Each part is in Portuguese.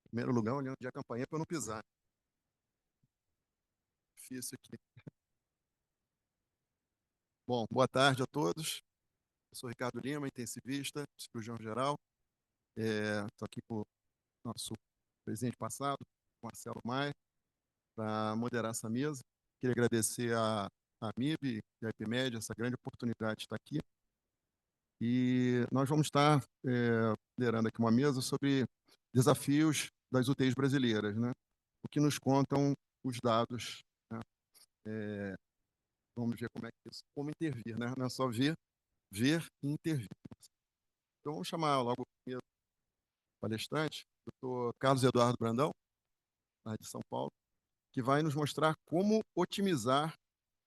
Em primeiro lugar, olhando de a campanha para não pisar. Difícil aqui. Bom, boa tarde a todos. Eu sou Ricardo Lima, intensivista, cirurgião geral. Estou aqui com o nosso presidente passado, Marcelo Maia, para moderar essa mesa. Queria agradecer a MIB e a IPMED, essa grande oportunidade de estar aqui. E nós vamos estar liderando aqui uma mesa sobre desafios das UTIs brasileiras, né? O que nos contam os dados, né? Vamos ver como intervir, né? Não é só ver e intervir. Então, vamos chamar logo o primeiro palestrante, Dr. Carlos Eduardo Brandão, lá de São Paulo, que vai nos mostrar como otimizar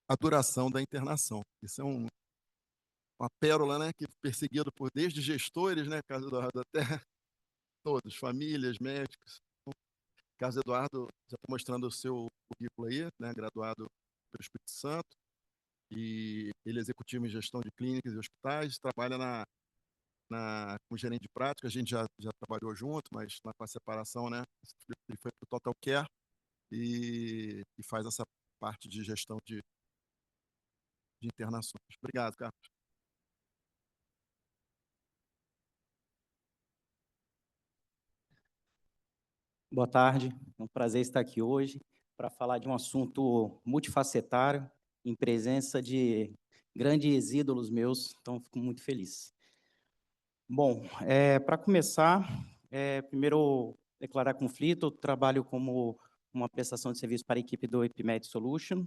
a duração da internação. Isso é uma pérola, né, que perseguido por desde gestores, né, Carlos Eduardo, até todos, famílias, médicos. Carlos Eduardo já está mostrando o seu currículo aí, né, graduado pelo Espírito Santo, e ele é executivo em gestão de clínicas e hospitais, trabalha como gerente de prática. A gente já trabalhou junto, mas com a separação, né, ele foi para o Total Care e faz essa parte de gestão de internações. Obrigado, Carlos. Boa tarde, é um prazer estar aqui hoje para falar de um assunto multifacetário, em presença de grandes ídolos meus, então fico muito feliz. Bom, para começar, primeiro declarar conflito. Eu trabalho como uma prestação de serviço para a equipe do IPMED Solution,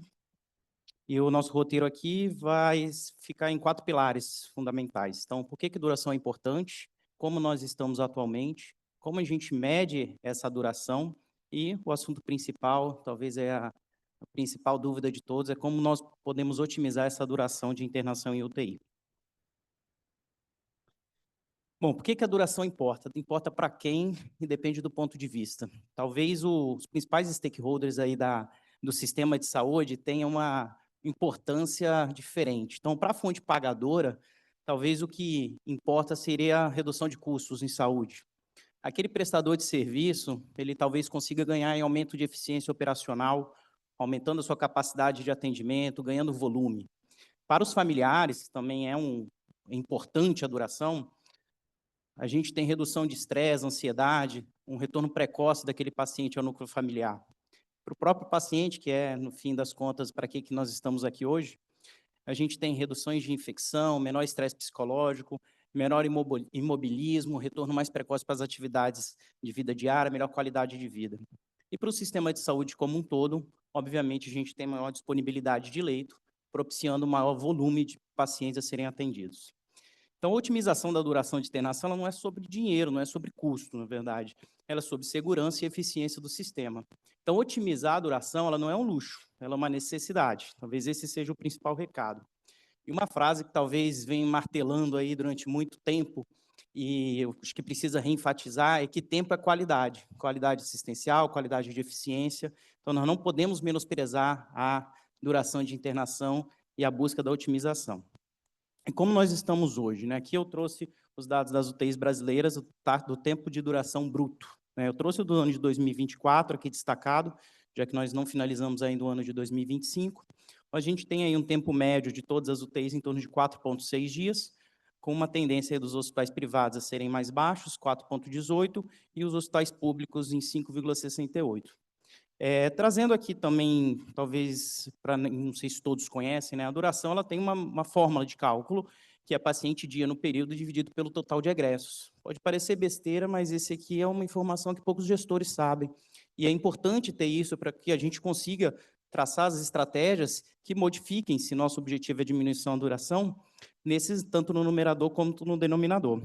e o nosso roteiro aqui vai ficar em 4 pilares fundamentais. Então, por que duração é importante, como nós estamos atualmente, como a gente mede essa duração, e o assunto principal, talvez a principal dúvida de todos, é como nós podemos otimizar essa duração de internação em UTI. Bom, por que a duração importa? Importa para quem e depende do ponto de vista. Talvez os principais stakeholders aí do sistema de saúde tenham uma importância diferente. Então, para a fonte pagadora, talvez o que importa seria a redução de custos em saúde. Aquele prestador de serviço, ele talvez consiga ganhar em aumento de eficiência operacional, aumentando a sua capacidade de atendimento, ganhando volume. Para os familiares, também é importante a duração. A gente tem redução de estresse, ansiedade, um retorno precoce daquele paciente ao núcleo familiar. Para o próprio paciente, que é, no fim das contas, para que nós estamos aqui hoje, a gente tem reduções de infecção, menor estresse psicológico, menor imobilismo, retorno mais precoce para as atividades de vida diária, melhor qualidade de vida. E para o sistema de saúde como um todo, obviamente, a gente tem maior disponibilidade de leito, propiciando maior volume de pacientes a serem atendidos. Então, a otimização da duração de internação ela não é sobre dinheiro, não é sobre custo, na verdade. Ela é sobre segurança e eficiência do sistema. Então, otimizar a duração ela não é um luxo, ela é uma necessidade. Talvez esse seja o principal recado. E uma frase que talvez venha martelando aí durante muito tempo, e eu acho que precisa reenfatizar, é que tempo é qualidade. Qualidade assistencial, qualidade de eficiência. Então, nós não podemos menosprezar a duração de internação e a busca da otimização. E como nós estamos hoje, né? Aqui eu trouxe os dados das UTIs brasileiras do tempo de duração bruto, né? Eu trouxe o do ano de 2024 aqui destacado, já que nós não finalizamos ainda o ano de 2025. A gente tem aí um tempo médio de todas as UTIs em torno de 4,6 dias, com uma tendência dos hospitais privados a serem mais baixos, 4,18, e os hospitais públicos em 5,68. Trazendo aqui também, talvez, não sei se todos conhecem, né, a duração ela tem uma fórmula de cálculo, que é paciente dia no período dividido pelo total de egressos. Pode parecer besteira, mas esse aqui é uma informação que poucos gestores sabem. E é importante ter isso para que a gente consiga traçar as estratégias que modifiquem, se nosso objetivo é diminuição da duração, tanto no numerador quanto no denominador.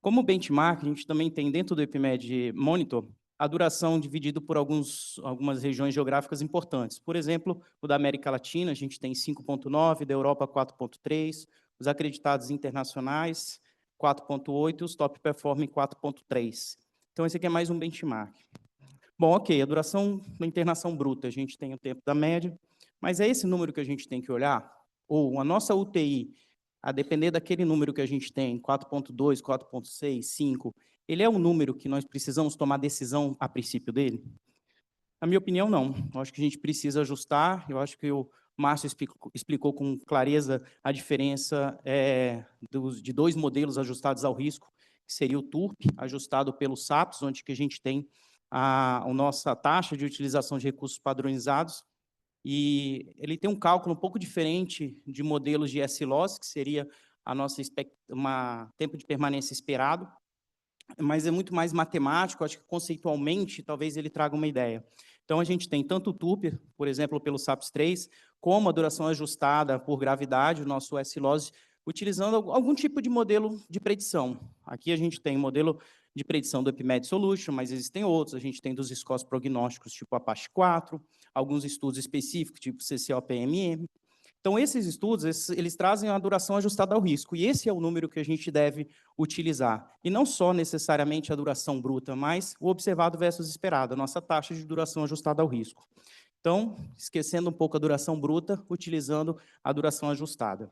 Como benchmark, a gente também tem dentro do IPMED Monitor a duração dividida por algumas regiões geográficas importantes. Por exemplo, o da América Latina, a gente tem 5,9, da Europa 4,3, os acreditados internacionais 4,8 e os top performing 4,3. Então, esse aqui é mais um benchmark. Bom, ok, a duração da internação bruta, a gente tem o tempo da média, mas é esse número que a gente tem que olhar? Ou a nossa UTI, a depender daquele número que a gente tem, 4,2, 4,6, 5, ele é um número que nós precisamos tomar decisão a princípio dele? Na minha opinião, não. Eu acho que a gente precisa ajustar. Eu acho que o Márcio explicou com clareza a diferença de dois modelos ajustados ao risco, que seria o TURP, ajustado pelo SAPS, onde que a gente tem a nossa taxa de utilização de recursos padronizados, e ele tem um cálculo um pouco diferente de modelos de S-Loss, que seria a nossa tempo de permanência esperado, mas é muito mais matemático. Acho que conceitualmente talvez ele traga uma ideia. Então a gente tem tanto o TURP, por exemplo, pelo SAPS 3, como a duração ajustada por gravidade, o nosso S-Loss, utilizando algum tipo de modelo de predição. Aqui a gente tem o modelo de predição do EPMED Solution, mas existem outros. A gente tem dos scores prognósticos, tipo Apache 4, alguns estudos específicos, tipo CCO-PMM. Então, esses estudos, eles trazem a duração ajustada ao risco, e esse é o número que a gente deve utilizar. E não só necessariamente a duração bruta, mas o observado versus esperado, a nossa taxa de duração ajustada ao risco. Então, esquecendo um pouco a duração bruta, utilizando a duração ajustada.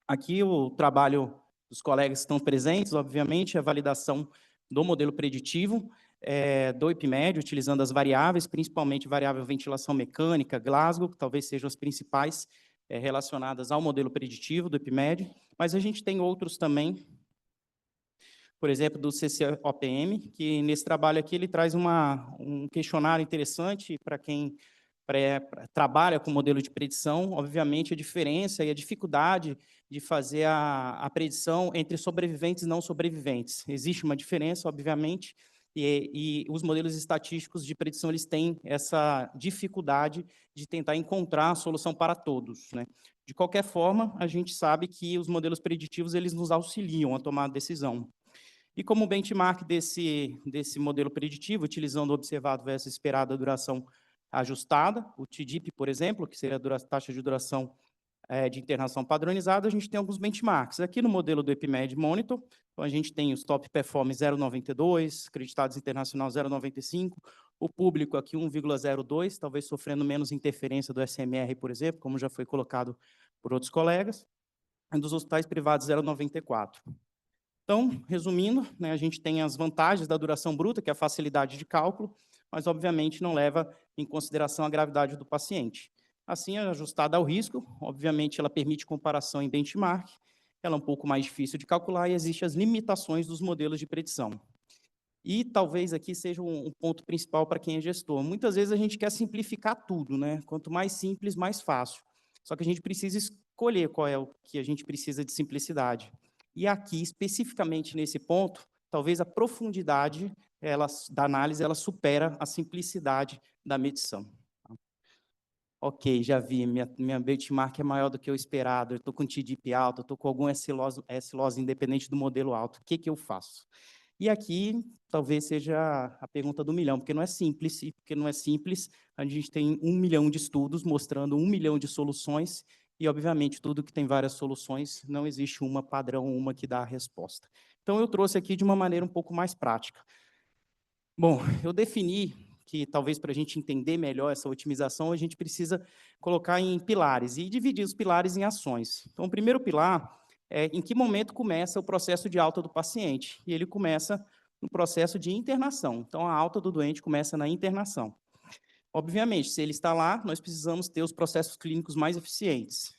Aqui o trabalho dos colegas que estão presentes, obviamente, é a validação do modelo preditivo, do IPMED, utilizando as variáveis, principalmente variável ventilação mecânica, Glasgow, que talvez sejam as principais relacionadas ao modelo preditivo do IPMED, mas a gente tem outros também, por exemplo, do CCOPM, que nesse trabalho aqui ele traz um questionário interessante para quem trabalha com modelo de predição. Obviamente, a diferença e a dificuldade de fazer a predição entre sobreviventes e não sobreviventes. Existe uma diferença, obviamente, e os modelos estatísticos de predição eles têm essa dificuldade de tentar encontrar a solução para todos, né? De qualquer forma, a gente sabe que os modelos preditivos eles nos auxiliam a tomar a decisão. E como benchmark desse modelo preditivo, utilizando o observado versus esperado a duração ajustada, o TDIP, por exemplo, que seria a taxa de duração de internação padronizada, a gente tem alguns benchmarks. Aqui no modelo do EPMED Monitor, então a gente tem os Top Perform 0,92, acreditados internacional 0,95, o público aqui 1,02, talvez sofrendo menos interferência do SMR, por exemplo, como já foi colocado por outros colegas, e dos hospitais privados 0,94. Então, resumindo, né, a gente tem as vantagens da duração bruta, que é a facilidade de cálculo, mas, obviamente, não leva em consideração a gravidade do paciente. Assim, ajustada ao risco, obviamente, ela permite comparação em benchmark, ela é um pouco mais difícil de calcular e existem as limitações dos modelos de predição. E talvez aqui seja um ponto principal para quem é gestor. Muitas vezes a gente quer simplificar tudo, né? Quanto mais simples, mais fácil. Só que a gente precisa escolher qual é o que a gente precisa de simplicidade. E aqui, especificamente nesse ponto, talvez a profundidade da análise ela supera a simplicidade da medição. Ok, já vi, minha benchmark é maior do que o esperado, eu estou com TDIP alto, eu estou com algum S-Loss independente do modelo alto, o que que eu faço? E aqui, talvez seja a pergunta do milhão, porque não é simples, e porque não é simples, a gente tem 1 milhão de estudos mostrando 1 milhão de soluções, e, obviamente, tudo que tem várias soluções, não existe uma padrão, uma que dá a resposta. Então, eu trouxe aqui de uma maneira um pouco mais prática. Bom, eu defini que, talvez, para a gente entender melhor essa otimização, a gente precisa colocar em pilares, e dividir os pilares em ações. Então, o primeiro pilar é em que momento começa o processo de alta do paciente, e ele começa no processo de internação. Então, a alta do doente começa na internação. Obviamente, se ele está lá, nós precisamos ter os processos clínicos mais eficientes.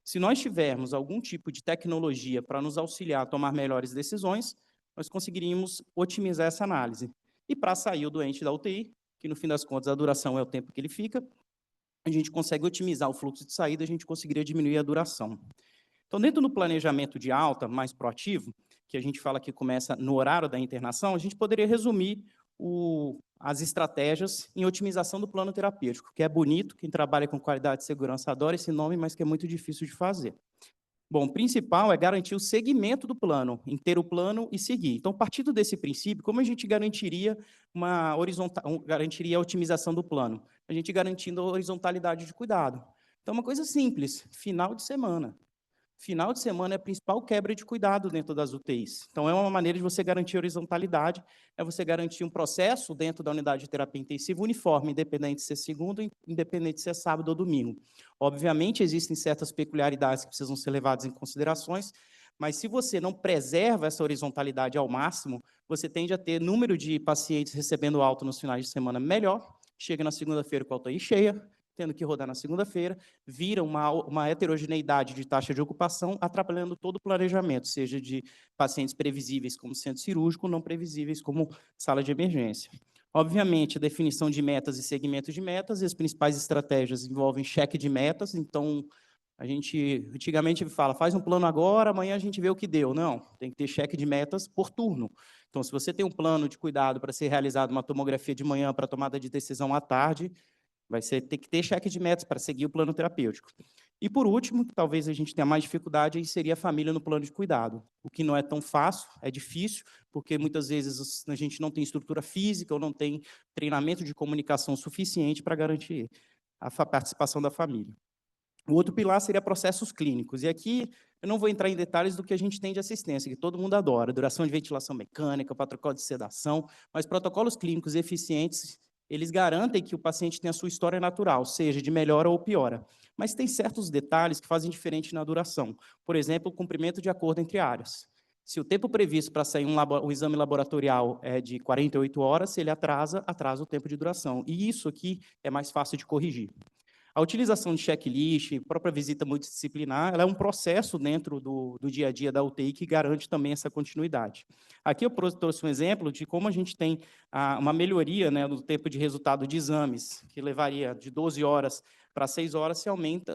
Se nós tivermos algum tipo de tecnologia para nos auxiliar a tomar melhores decisões, nós conseguiríamos otimizar essa análise. E para sair o doente da UTI, que no fim das contas a duração é o tempo que ele fica, a gente consegue otimizar o fluxo de saída, a gente conseguiria diminuir a duração. Então, dentro do planejamento de alta mais proativo, que a gente fala que começa no horário da internação, a gente poderia resumir as estratégias em otimização do plano terapêutico, que é bonito, quem trabalha com qualidade e segurança adora esse nome, mas que é muito difícil de fazer. Bom, o principal é garantir o segmento do plano, em ter o plano e seguir. Então, partindo desse princípio, como a gente garantiria garantiria a otimização do plano? A gente garantindo a horizontalidade de cuidado. Então, uma coisa simples, final de semana. Final de semana é a principal quebra de cuidado dentro das UTIs. Então, é uma maneira de você garantir horizontalidade, é você garantir um processo dentro da unidade de terapia intensiva uniforme, independente de ser segunda, independente de ser sábado ou domingo. Obviamente, existem certas peculiaridades que precisam ser levadas em considerações, Mas se você não preserva essa horizontalidade ao máximo, você tende a ter número de pacientes recebendo alta nos finais de semana melhor, chega na segunda-feira com a UTI cheia, tendo que rodar na segunda-feira, vira uma heterogeneidade de taxa de ocupação, atrapalhando todo o planejamento, seja de pacientes previsíveis como centro cirúrgico, não previsíveis como sala de emergência. Obviamente, a definição de metas e segmentos de metas, e as principais estratégias envolvem cheque de metas, então, a gente antigamente fala, faz um plano agora, amanhã a gente vê o que deu. Não, tem que ter cheque de metas por turno. Então, se você tem um plano de cuidado para ser realizado uma tomografia de manhã para tomada de decisão à tarde, ter que ter cheque de metas para seguir o plano terapêutico. E, por último, talvez a gente tenha mais dificuldade, aí seria a família no plano de cuidado, o que não é tão fácil, é difícil, porque muitas vezes a gente não tem estrutura física ou não tem treinamento de comunicação suficiente para garantir a participação da família. O outro pilar seria processos clínicos, e aqui eu não vou entrar em detalhes do que a gente tem de assistência, que todo mundo adora, duração de ventilação mecânica, protocolo de sedação, mas protocolos clínicos eficientes, eles garantem que o paciente tenha a sua história natural, seja de melhora ou piora. Mas tem certos detalhes que fazem diferente na duração. Por exemplo, o cumprimento de acordo entre áreas. Se o tempo previsto para sair um exame laboratorial é de 48 horas, se ele atrasa o tempo de duração. E isso aqui é mais fácil de corrigir. A utilização de checklist, própria visita multidisciplinar, ela é um processo dentro do dia a dia da UTI que garante também essa continuidade. Aqui eu trouxe um exemplo de como a gente tem uma melhoria, né, no tempo de resultado de exames, que levaria de 12 horas para 6 horas,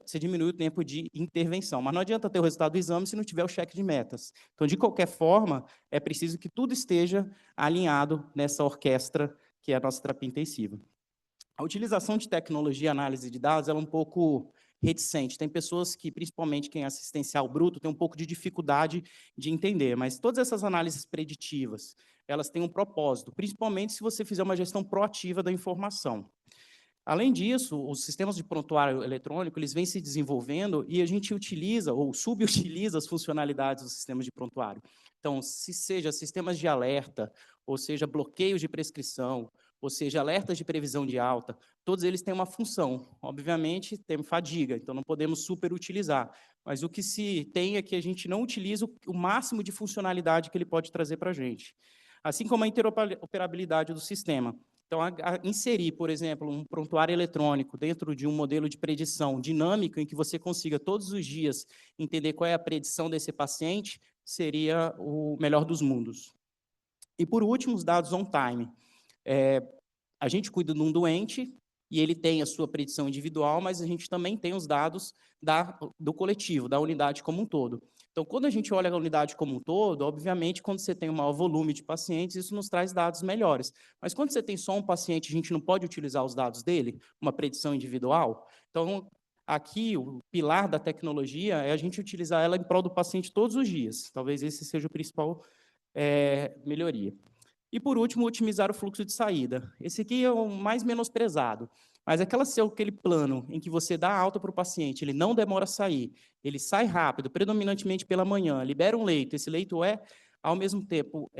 se diminui o tempo de intervenção. Mas não adianta ter o resultado do exame se não tiver o cheque de metas. Então, de qualquer forma, é preciso que tudo esteja alinhado nessa orquestra que é a nossa terapia intensiva. A utilização de tecnologia e análise de dados ela é um pouco reticente. Tem pessoas que, principalmente quem é assistencial bruto, tem um pouco de dificuldade de entender, mas todas essas análises preditivas, elas têm um propósito, principalmente se você fizer uma gestão proativa da informação. Além disso, os sistemas de prontuário eletrônico, eles vêm se desenvolvendo e a gente utiliza ou subutiliza as funcionalidades dos sistemas de prontuário. Então, se seja sistemas de alerta, ou seja, bloqueios de prescrição, ou seja, alertas de previsão de alta, todos eles têm uma função. Obviamente, tem fadiga, então não podemos superutilizar. Mas o que se tem é que a gente não utiliza o máximo de funcionalidade que ele pode trazer para a gente. Assim como a interoperabilidade do sistema. Então, inserir, por exemplo, um prontuário eletrônico dentro de um modelo de predição dinâmico em que você consiga todos os dias entender qual é a predição desse paciente, seria o melhor dos mundos. E, por último, os dados on-time. A gente cuida de um doente e ele tem a sua predição individual, mas a gente também tem os dados do coletivo, da unidade como um todo. Então, quando a gente olha a unidade como um todo, obviamente, quando você tem um maior volume de pacientes, isso nos traz dados melhores. Mas quando você tem só um paciente, a gente não pode utilizar os dados dele, uma predição individual. Então, aqui, o pilar da tecnologia é a gente utilizar ela em prol do paciente todos os dias. Talvez esse seja o principal melhoria. E, por último, otimizar o fluxo de saída. Esse aqui é o mais menosprezado, mas aquele plano em que você dá alta para o paciente, ele não demora a sair, ele sai rápido, predominantemente pela manhã, libera um leito, esse leito ao mesmo tempo,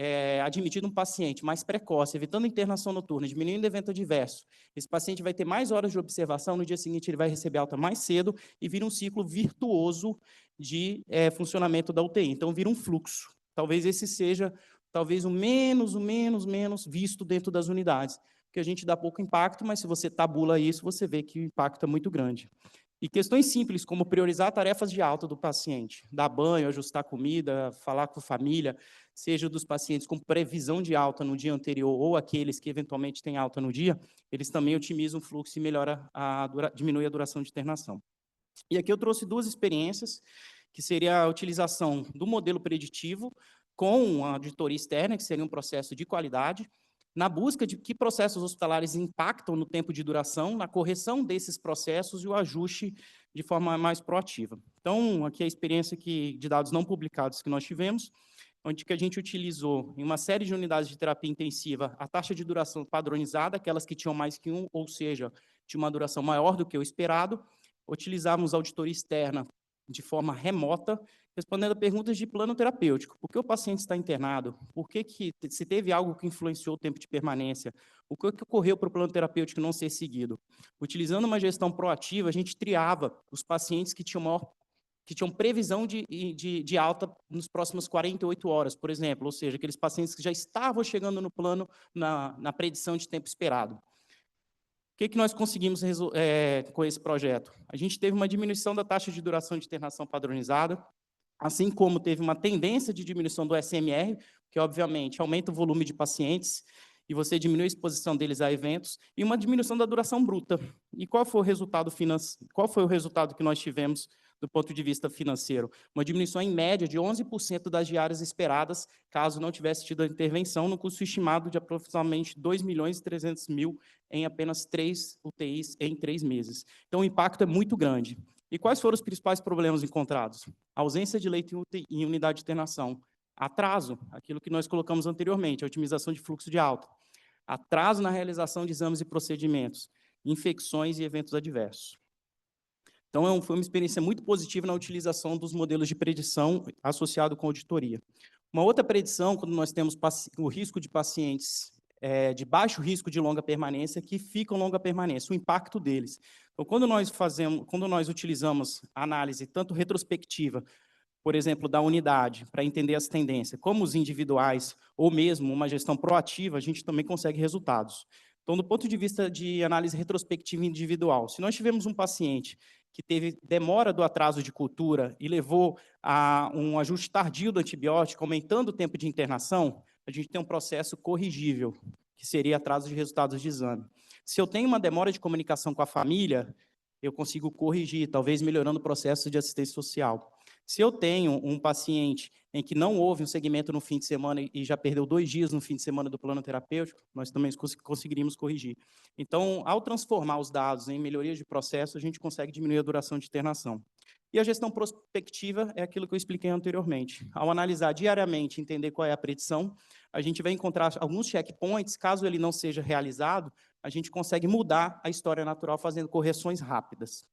admitido um paciente mais precoce, evitando internação noturna, diminuindo evento adverso. Esse paciente vai ter mais horas de observação, no dia seguinte ele vai receber alta mais cedo e vira um ciclo virtuoso de funcionamento da UTI. Então, vira um fluxo. Talvez esse seja o menos visto dentro das unidades, porque a gente dá pouco impacto, mas se você tabula isso, você vê que o impacto é muito grande. E questões simples, como priorizar tarefas de alta do paciente, dar banho, ajustar comida, falar com a família, seja dos pacientes com previsão de alta no dia anterior ou aqueles que eventualmente têm alta no dia, eles também otimizam o fluxo e diminui a duração de internação. E aqui eu trouxe duas experiências, que seria a utilização do modelo preditivo, com a auditoria externa, que seria um processo de qualidade, na busca de que processos hospitalares impactam no tempo de duração, na correção desses processos e o ajuste de forma mais proativa. Então, aqui a experiência de dados não publicados que nós tivemos, onde que a gente utilizou, em uma série de unidades de terapia intensiva, a taxa de duração padronizada, aquelas que tinham mais que um, ou seja, tinha uma duração maior do que o esperado, utilizávamos auditoria externa de forma remota, respondendo a perguntas de plano terapêutico. Por que o paciente está internado? Por que se teve algo que influenciou o tempo de permanência? O que ocorreu para o plano terapêutico não ser seguido? Utilizando uma gestão proativa, a gente triava os pacientes que que tinham previsão de alta nas próximas 48 horas, por exemplo, ou seja, aqueles pacientes que já estavam chegando no plano na predição de tempo esperado. O que nós conseguimos com esse projeto? A gente teve uma diminuição da taxa de duração de internação padronizada, assim como teve uma tendência de diminuição do SMR, que obviamente aumenta o volume de pacientes e você diminui a exposição deles a eventos, e uma diminuição da duração bruta. E qual foi o resultado que nós tivemos do ponto de vista financeiro? Uma diminuição em média de 11% das diárias esperadas, caso não tivesse tido a intervenção, no custo estimado de aproximadamente 2.300.000 em apenas 3 UTIs em 3 meses. Então, o impacto é muito grande. E quais foram os principais problemas encontrados? A ausência de leito em unidade de internação, atraso, aquilo que nós colocamos anteriormente, a otimização de fluxo de alta, atraso na realização de exames e procedimentos, infecções e eventos adversos. Então, foi uma experiência muito positiva na utilização dos modelos de predição associado com auditoria. Uma outra predição, quando nós temos o risco de pacientes de baixo risco de longa permanência, que ficam longa permanência, o impacto deles. Então, quando nós utilizamos análise tanto retrospectiva, por exemplo, da unidade, para entender as tendências, como os individuais, ou mesmo uma gestão proativa, a gente também consegue resultados. Então, do ponto de vista de análise retrospectiva individual, se nós tivermos um paciente que teve demora do atraso de cultura e levou a um ajuste tardio do antibiótico, aumentando o tempo de internação, a gente tem um processo corrigível, que seria atraso de resultados de exame. Se eu tenho uma demora de comunicação com a família, eu consigo corrigir, talvez melhorando o processo de assistência social. Se eu tenho um paciente em que não houve um segmento no fim de semana e já perdeu 2 dias no fim de semana do plano terapêutico, nós também conseguiríamos corrigir. Então, ao transformar os dados em melhorias de processo, a gente consegue diminuir a duração de internação. E a gestão prospectiva é aquilo que eu expliquei anteriormente. Ao analisar diariamente, entender qual é a predição, a gente vai encontrar alguns checkpoints, caso ele não seja realizado, a gente consegue mudar a história natural fazendo correções rápidas.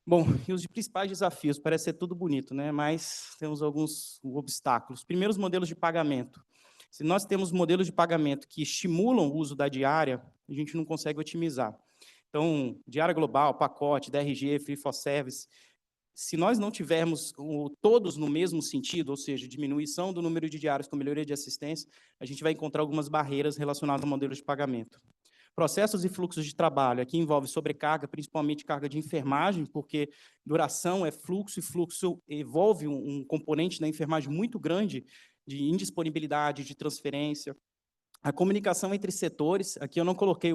Bom, e os principais desafios, parece ser tudo bonito, né? Mas temos alguns obstáculos. Primeiro, os modelos de pagamento. Se nós temos modelos de pagamento que estimulam o uso da diária, a gente não consegue otimizar. Então, diária global, pacote, DRG, Free for Service, se nós não tivermos todos no mesmo sentido, ou seja, diminuição do número de diários com melhoria de assistência, a gente vai encontrar algumas barreiras relacionadas ao modelo de pagamento. Processos e fluxos de trabalho, aqui envolve sobrecarga, principalmente carga de enfermagem, porque duração é fluxo, e fluxo envolve um componente da enfermagem muito grande de indisponibilidade, de transferência. A comunicação entre setores, aqui eu não coloquei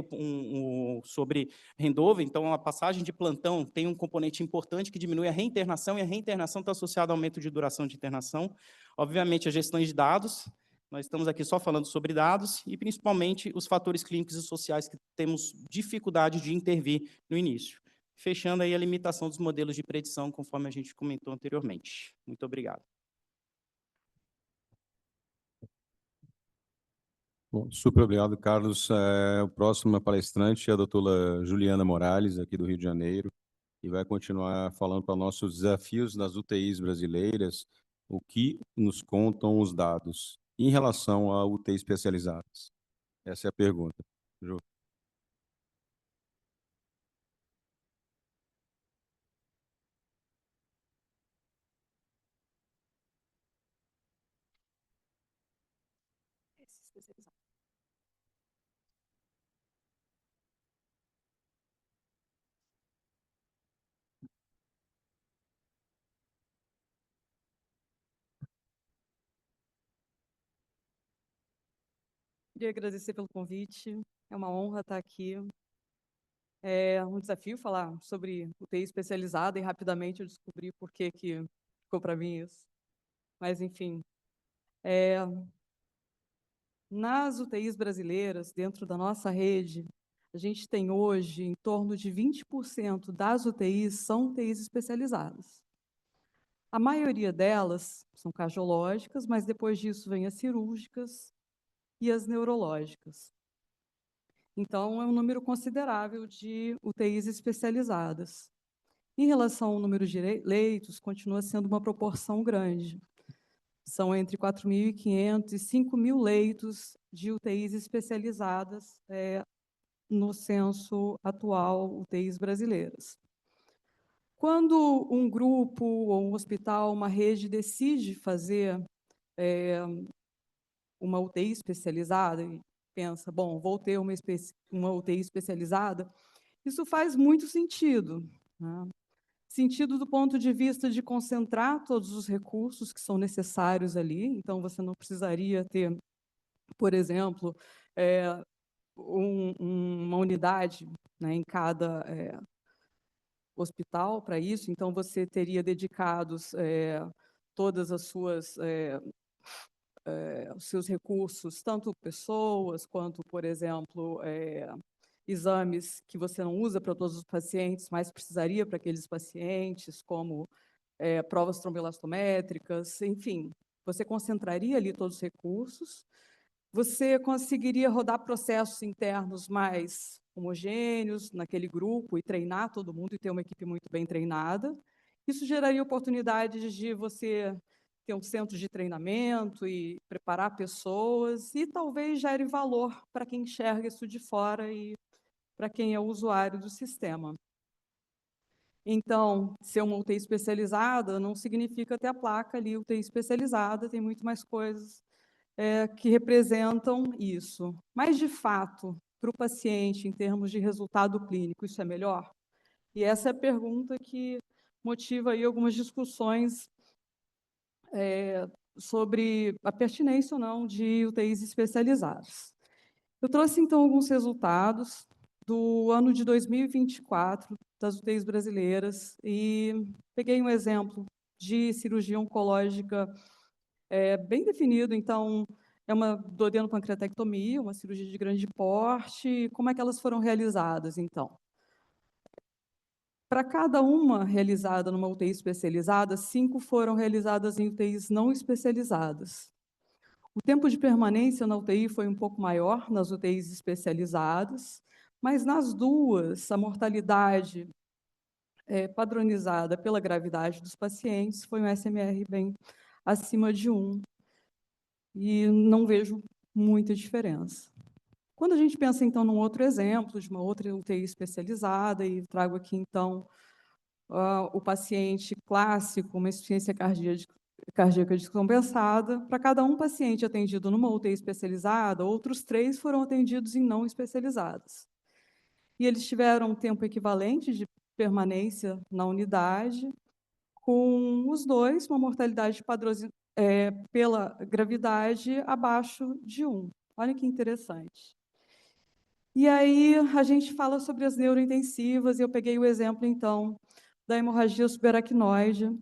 sobre handover, então a passagem de plantão tem um componente importante que diminui a reinternação, e a reinternação está associada ao aumento de duração de internação. Obviamente, a gestão de dados, nós estamos aqui só falando sobre dados, e principalmente os fatores clínicos e sociais que temos dificuldade de intervir no início. Fechando aí a limitação dos modelos de predição, conforme a gente comentou anteriormente. Muito obrigado. Bom, super obrigado, Carlos. O próximo palestrante é a doutora Juliana Morales, aqui do Rio de Janeiro, e vai continuar falando para nossos desafios nas UTIs brasileiras, o que nos contam os dados em relação a UTIs especializadas. Essa é a pergunta. Ju. Queria agradecer pelo convite, é uma honra estar aqui. É um desafio falar sobre UTI especializada e rapidamente eu descobri por que ficou para mim isso. Mas, enfim, nas UTIs brasileiras, dentro da nossa rede, a gente tem hoje em torno de 20% das UTIs são UTIs especializadas. A maioria delas são cardiológicas, mas depois disso vem as cirúrgicas e as neurológicas. Então, é um número considerável de UTIs especializadas. Em relação ao número de leitos, continua sendo uma proporção grande. São entre 4.500 e 5.000 leitos de UTIs especializadas no censo atual, UTIs brasileiras. Quando um grupo ou um hospital, uma rede decide fazer uma UTI especializada e pensa, bom, vou ter uma UTI especializada, isso faz muito sentido, né? Sentido do ponto de vista de concentrar todos os recursos que são necessários ali, então você não precisaria ter, por exemplo, uma unidade, né, em cada hospital para isso, então você teria dedicados todas as suas os seus recursos, tanto pessoas quanto, por exemplo, exames que você não usa para todos os pacientes, mas precisaria para aqueles pacientes, como provas tromboelastométricas, enfim, você concentraria ali todos os recursos, você conseguiria rodar processos internos mais homogêneos naquele grupo e treinar todo mundo e ter uma equipe muito bem treinada. Isso geraria oportunidades de você ter um centro de treinamento e preparar pessoas e talvez gere valor para quem enxerga isso de fora e para quem é o usuário do sistema. Então, ser uma UTI especializada não significa ter a placa ali, UTI especializada, tem muito mais coisas que representam isso. Mas, de fato, para o paciente, em termos de resultado clínico, isso é melhor? E essa é a pergunta que motiva aí algumas discussões sobre a pertinência ou não de UTIs especializadas. Eu trouxe, então, alguns resultados do ano de 2024 das UTIs brasileiras e peguei um exemplo de cirurgia oncológica bem definido, então, é uma duodeno-pancreatectomia, uma cirurgia de grande porte. Como é que elas foram realizadas, então? Para cada uma realizada numa UTI especializada, 5 foram realizadas em UTIs não especializadas. O tempo de permanência na UTI foi um pouco maior nas UTIs especializadas, mas nas duas, a mortalidade padronizada pela gravidade dos pacientes foi um SMR bem acima de 1, e não vejo muita diferença. Quando a gente pensa, então, num outro exemplo, de uma outra UTI especializada, e trago aqui, então, o paciente clássico, uma insuficiência cardíaca descompensada, para cada um paciente atendido numa UTI especializada, outros 3 foram atendidos em não especializadas. E eles tiveram um tempo equivalente de permanência na unidade, com os 2, uma mortalidade pela gravidade abaixo de 1. Olha que interessante. E aí a gente fala sobre as neurointensivas, e eu peguei o exemplo, então, da hemorragia subaracnoide.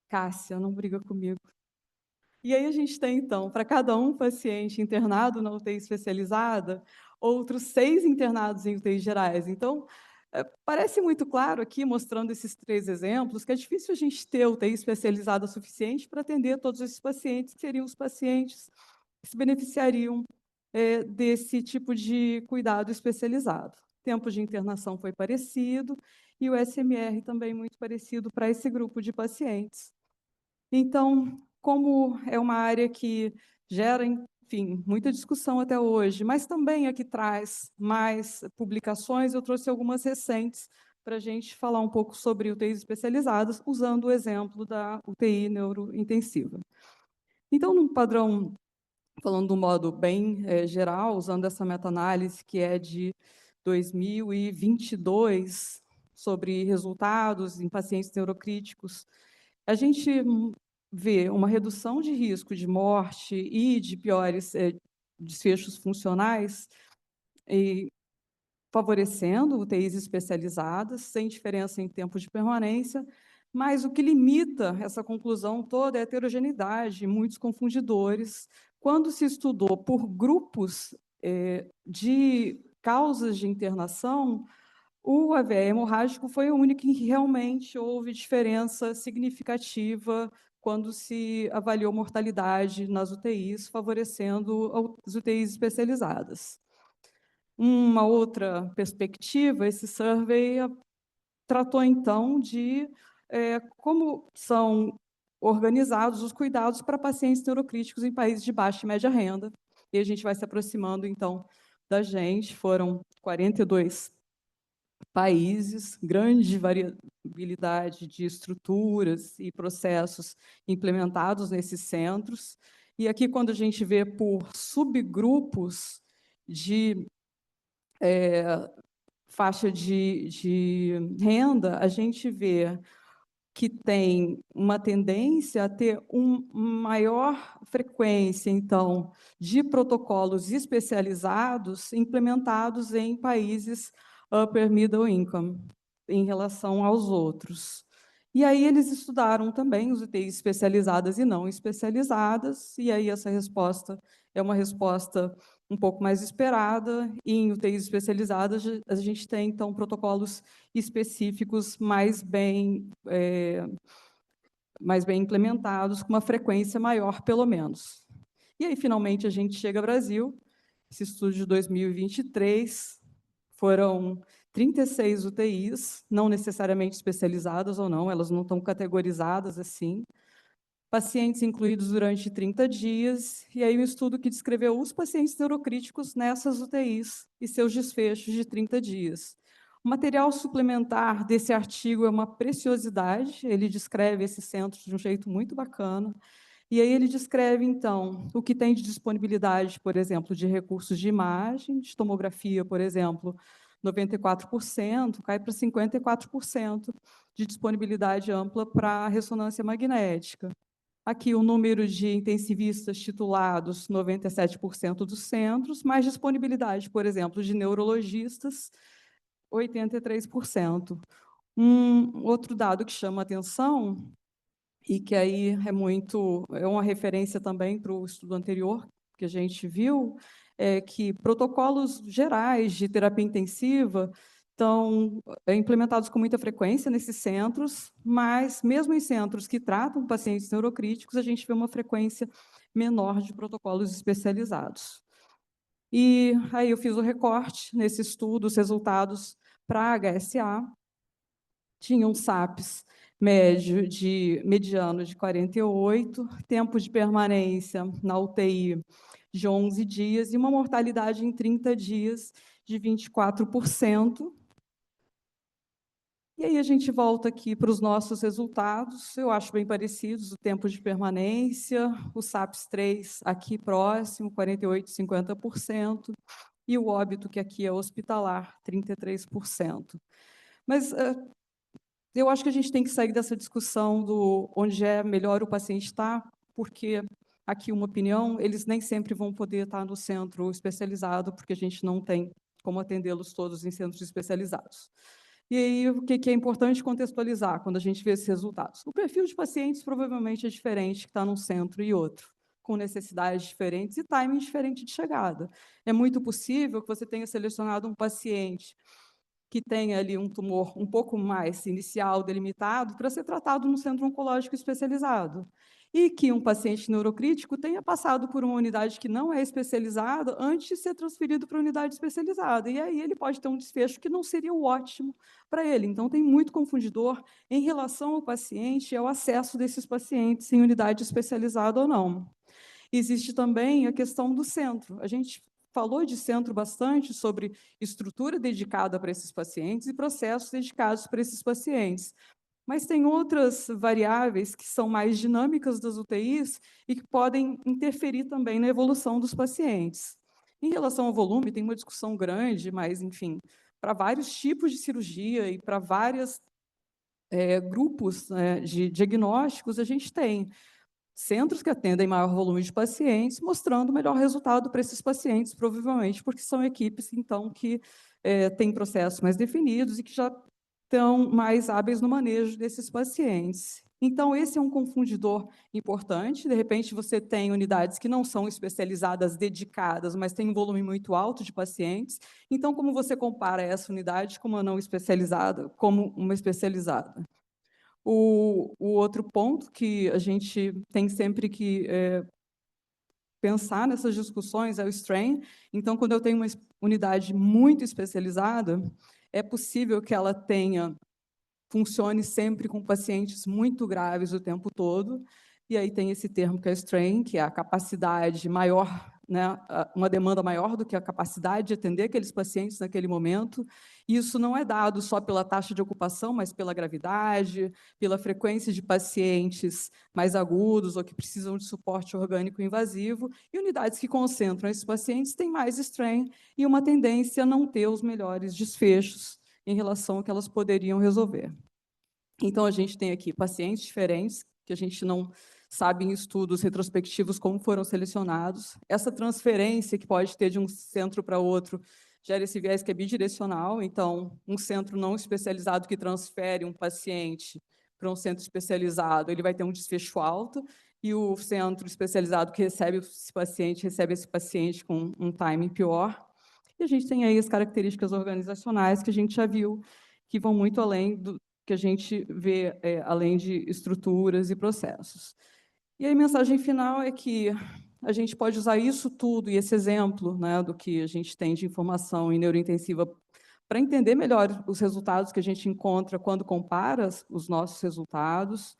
Cássia, não briga comigo. E aí a gente tem, então, para cada um paciente internado na UTI especializada, outros 6 internados em UTIs gerais. Então, parece muito claro aqui, mostrando esses 3 exemplos, que é difícil a gente ter UTI especializada suficiente para atender todos esses pacientes, que seriam os pacientes que se beneficiariam desse tipo de cuidado especializado. O tempo de internação foi parecido e o SMR também muito parecido para esse grupo de pacientes. Então, como é uma área que gera, enfim, muita discussão até hoje, mas também é que traz mais publicações, eu trouxe algumas recentes para a gente falar um pouco sobre UTIs especializadas, usando o exemplo da UTI neurointensiva. Então, num padrão, falando de um modo bem geral, usando essa meta-análise que é de 2022, sobre resultados em pacientes neurocríticos, a gente vê uma redução de risco de morte e de piores desfechos funcionais, e favorecendo UTIs especializadas, sem diferença em tempo de permanência, mas o que limita essa conclusão toda é a heterogeneidade, muitos confundidores. Quando se estudou por grupos de causas de internação, o AVE hemorrágico foi o único em que realmente houve diferença significativa quando se avaliou mortalidade nas UTIs, favorecendo as UTIs especializadas. Uma outra perspectiva, esse survey tratou, então, de como são organizados os cuidados para pacientes neurocríticos em países de baixa e média renda, e a gente vai se aproximando, então, da gente. Foram 42 países, grande variabilidade de estruturas e processos implementados nesses centros. E aqui, quando a gente vê por subgrupos de faixa de renda, a gente vê que tem uma tendência a ter uma maior frequência, então, de protocolos especializados implementados em países upper middle income, em relação aos outros. E aí eles estudaram também os UTIs especializadas e não especializadas, e aí essa resposta é uma resposta um pouco mais esperada, e em UTIs especializadas a gente tem, então, protocolos específicos mais bem implementados, com uma frequência maior, pelo menos. E aí, finalmente, a gente chega ao Brasil. Esse estudo de 2023 foram 36 UTIs, não necessariamente especializadas ou não, elas não estão categorizadas assim. Pacientes incluídos durante 30 dias, e aí um estudo que descreveu os pacientes neurocríticos nessas UTIs e seus desfechos de 30 dias. O material suplementar desse artigo é uma preciosidade, ele descreve esses centros de um jeito muito bacana, e aí ele descreve, então, o que tem de disponibilidade, por exemplo, de recursos de imagem, de tomografia, por exemplo, 94%, cai para 54% de disponibilidade ampla para ressonância magnética. Aqui o número de intensivistas titulados, 97% dos centros, mais disponibilidade, por exemplo, de neurologistas, 83%. Outro dado que chama atenção, e que aí é uma referência também para o estudo anterior que a gente viu, é que protocolos gerais de terapia intensiva estão implementados com muita frequência nesses centros, mas mesmo em centros que tratam pacientes neurocríticos, a gente vê uma frequência menor de protocolos especializados. E aí eu fiz o recorte nesse estudo, os resultados para HSA, tinha um SAPS mediano de 48, tempo de permanência na UTI de 11 dias e uma mortalidade em 30 dias de 24%. E aí a gente volta aqui para os nossos resultados, eu acho bem parecidos, o tempo de permanência, o SAPS-3 aqui próximo, 48%, 50%, e o óbito, que aqui é hospitalar, 33%. Mas eu acho que a gente tem que sair dessa discussão do onde é melhor o paciente estar, porque, aqui uma opinião, eles nem sempre vão poder estar no centro especializado, porque a gente não tem como atendê-los todos em centros especializados. E aí, o que é importante contextualizar quando a gente vê esses resultados? O perfil de pacientes provavelmente é diferente que está num centro e outro, com necessidades diferentes e timing diferente de chegada. É muito possível que você tenha selecionado um paciente que tenha ali um tumor um pouco mais inicial, delimitado, para ser tratado no centro oncológico especializado. E que um paciente neurocrítico tenha passado por uma unidade que não é especializada antes de ser transferido para a unidade especializada. E aí ele pode ter um desfecho que não seria o ótimo para ele. Então, tem muito confundidor em relação ao paciente e ao acesso desses pacientes em unidade especializada ou não. Existe também a questão do centro. A gente falou de centro bastante sobre estrutura dedicada para esses pacientes e processos dedicados para esses pacientes. Mas tem outras variáveis que são mais dinâmicas das UTIs e que podem interferir também na evolução dos pacientes. Em relação ao volume, tem uma discussão grande, mas, enfim, para vários tipos de cirurgia e para vários grupos de diagnósticos, a gente tem centros que atendem maior volume de pacientes, mostrando melhor resultado para esses pacientes, provavelmente porque são equipes, então, que têm processos mais definidos e que já estão mais hábeis no manejo desses pacientes. Então, esse é um confundidor importante. De repente, você tem unidades que não são especializadas, dedicadas, mas têm um volume muito alto de pacientes. Então, como você compara essa unidade com uma não especializada, como uma especializada? O outro ponto que a gente tem sempre que pensar nessas discussões é o strain. Então, quando eu tenho uma unidade muito especializada, é possível que ela funcione sempre com pacientes muito graves o tempo todo, e aí tem esse termo que é strain, que é a capacidade maior né, uma demanda maior do que a capacidade de atender aqueles pacientes naquele momento. Isso não é dado só pela taxa de ocupação, mas pela gravidade, pela frequência de pacientes mais agudos ou que precisam de suporte orgânico invasivo, e unidades que concentram esses pacientes têm mais strain e uma tendência a não ter os melhores desfechos em relação ao que elas poderiam resolver. Então, a gente tem aqui pacientes diferentes, que a gente não sabe em estudos retrospectivos como foram selecionados. Essa transferência que pode ter de um centro para outro gera esse viés que é bidirecional. Então, um centro não especializado que transfere um paciente para um centro especializado, ele vai ter um desfecho alto, e o centro especializado que recebe esse paciente com um timing pior. E a gente tem aí as características organizacionais que a gente já viu, que vão muito além do que a gente vê, além de estruturas e processos. E a mensagem final é que a gente pode usar isso tudo e esse exemplo, né, do que a gente tem de informação em neurointensiva para entender melhor os resultados que a gente encontra quando compara os nossos resultados,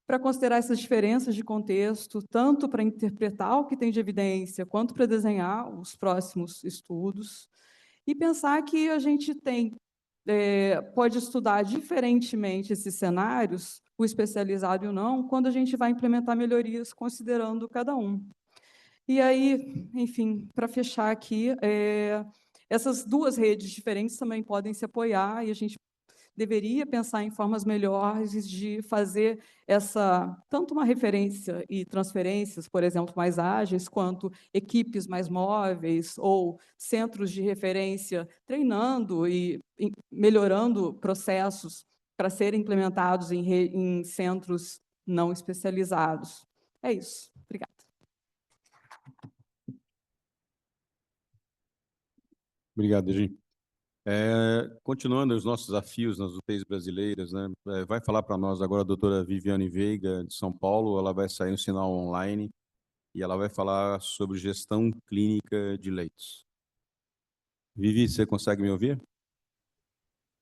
para considerar essas diferenças de contexto, tanto para interpretar o que tem de evidência, quanto para desenhar os próximos estudos, e pensar que a gente pode estudar diferentemente esses cenários, o especializado e o não, quando a gente vai implementar melhorias considerando cada um. E aí, enfim, para fechar aqui, essas duas redes diferentes também podem se apoiar, e a gente deveria pensar em formas melhores de fazer tanto uma referência e transferências, por exemplo, mais ágeis, quanto equipes mais móveis ou centros de referência treinando e melhorando processos para serem implementados em centros não especializados. É isso. Obrigada. Obrigado, Gi. Continuando os nossos desafios nas UTIs brasileiras, né? Vai falar para nós agora a doutora Viviane Veiga, de São Paulo. Ela vai sair no sinal online e ela vai falar sobre gestão clínica de leitos. Vivi, você consegue me ouvir?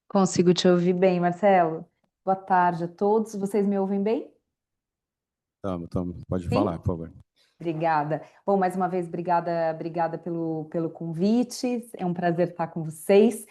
Consigo te ouvir bem, Marcelo. Boa tarde a todos. Vocês me ouvem bem? Tamo. Pode Sim? falar, por favor. Obrigada. Bom, mais uma vez, obrigada pelo convite. É um prazer estar com vocês.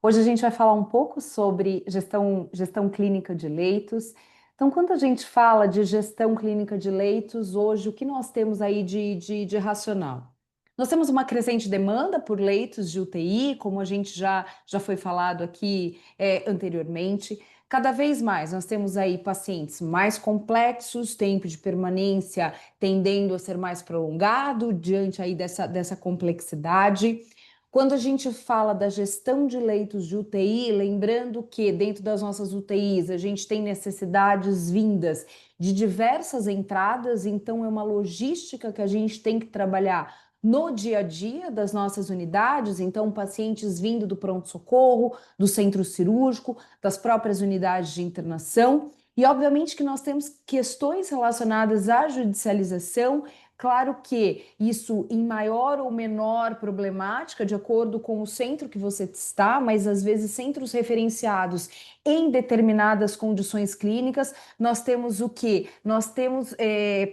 Hoje a gente vai falar um pouco sobre gestão clínica de leitos. Então, quando a gente fala de gestão clínica de leitos, hoje, o que nós temos aí de racional? Nós temos uma crescente demanda por leitos de UTI, como a gente já foi falado aqui anteriormente. Cada vez mais nós temos aí pacientes mais complexos, tempo de permanência tendendo a ser mais prolongado diante aí dessa complexidade. Quando a gente fala da gestão de leitos de UTI, lembrando que dentro das nossas UTIs a gente tem necessidades vindas de diversas entradas, então é uma logística que a gente tem que trabalhar no dia a dia das nossas unidades, então pacientes vindo do pronto-socorro, do centro cirúrgico, das próprias unidades de internação, e obviamente que nós temos questões relacionadas à judicialização. Claro que isso em maior ou menor problemática, de acordo com o centro que você está, mas às vezes centros referenciados em determinadas condições clínicas, nós temos o quê? Nós temos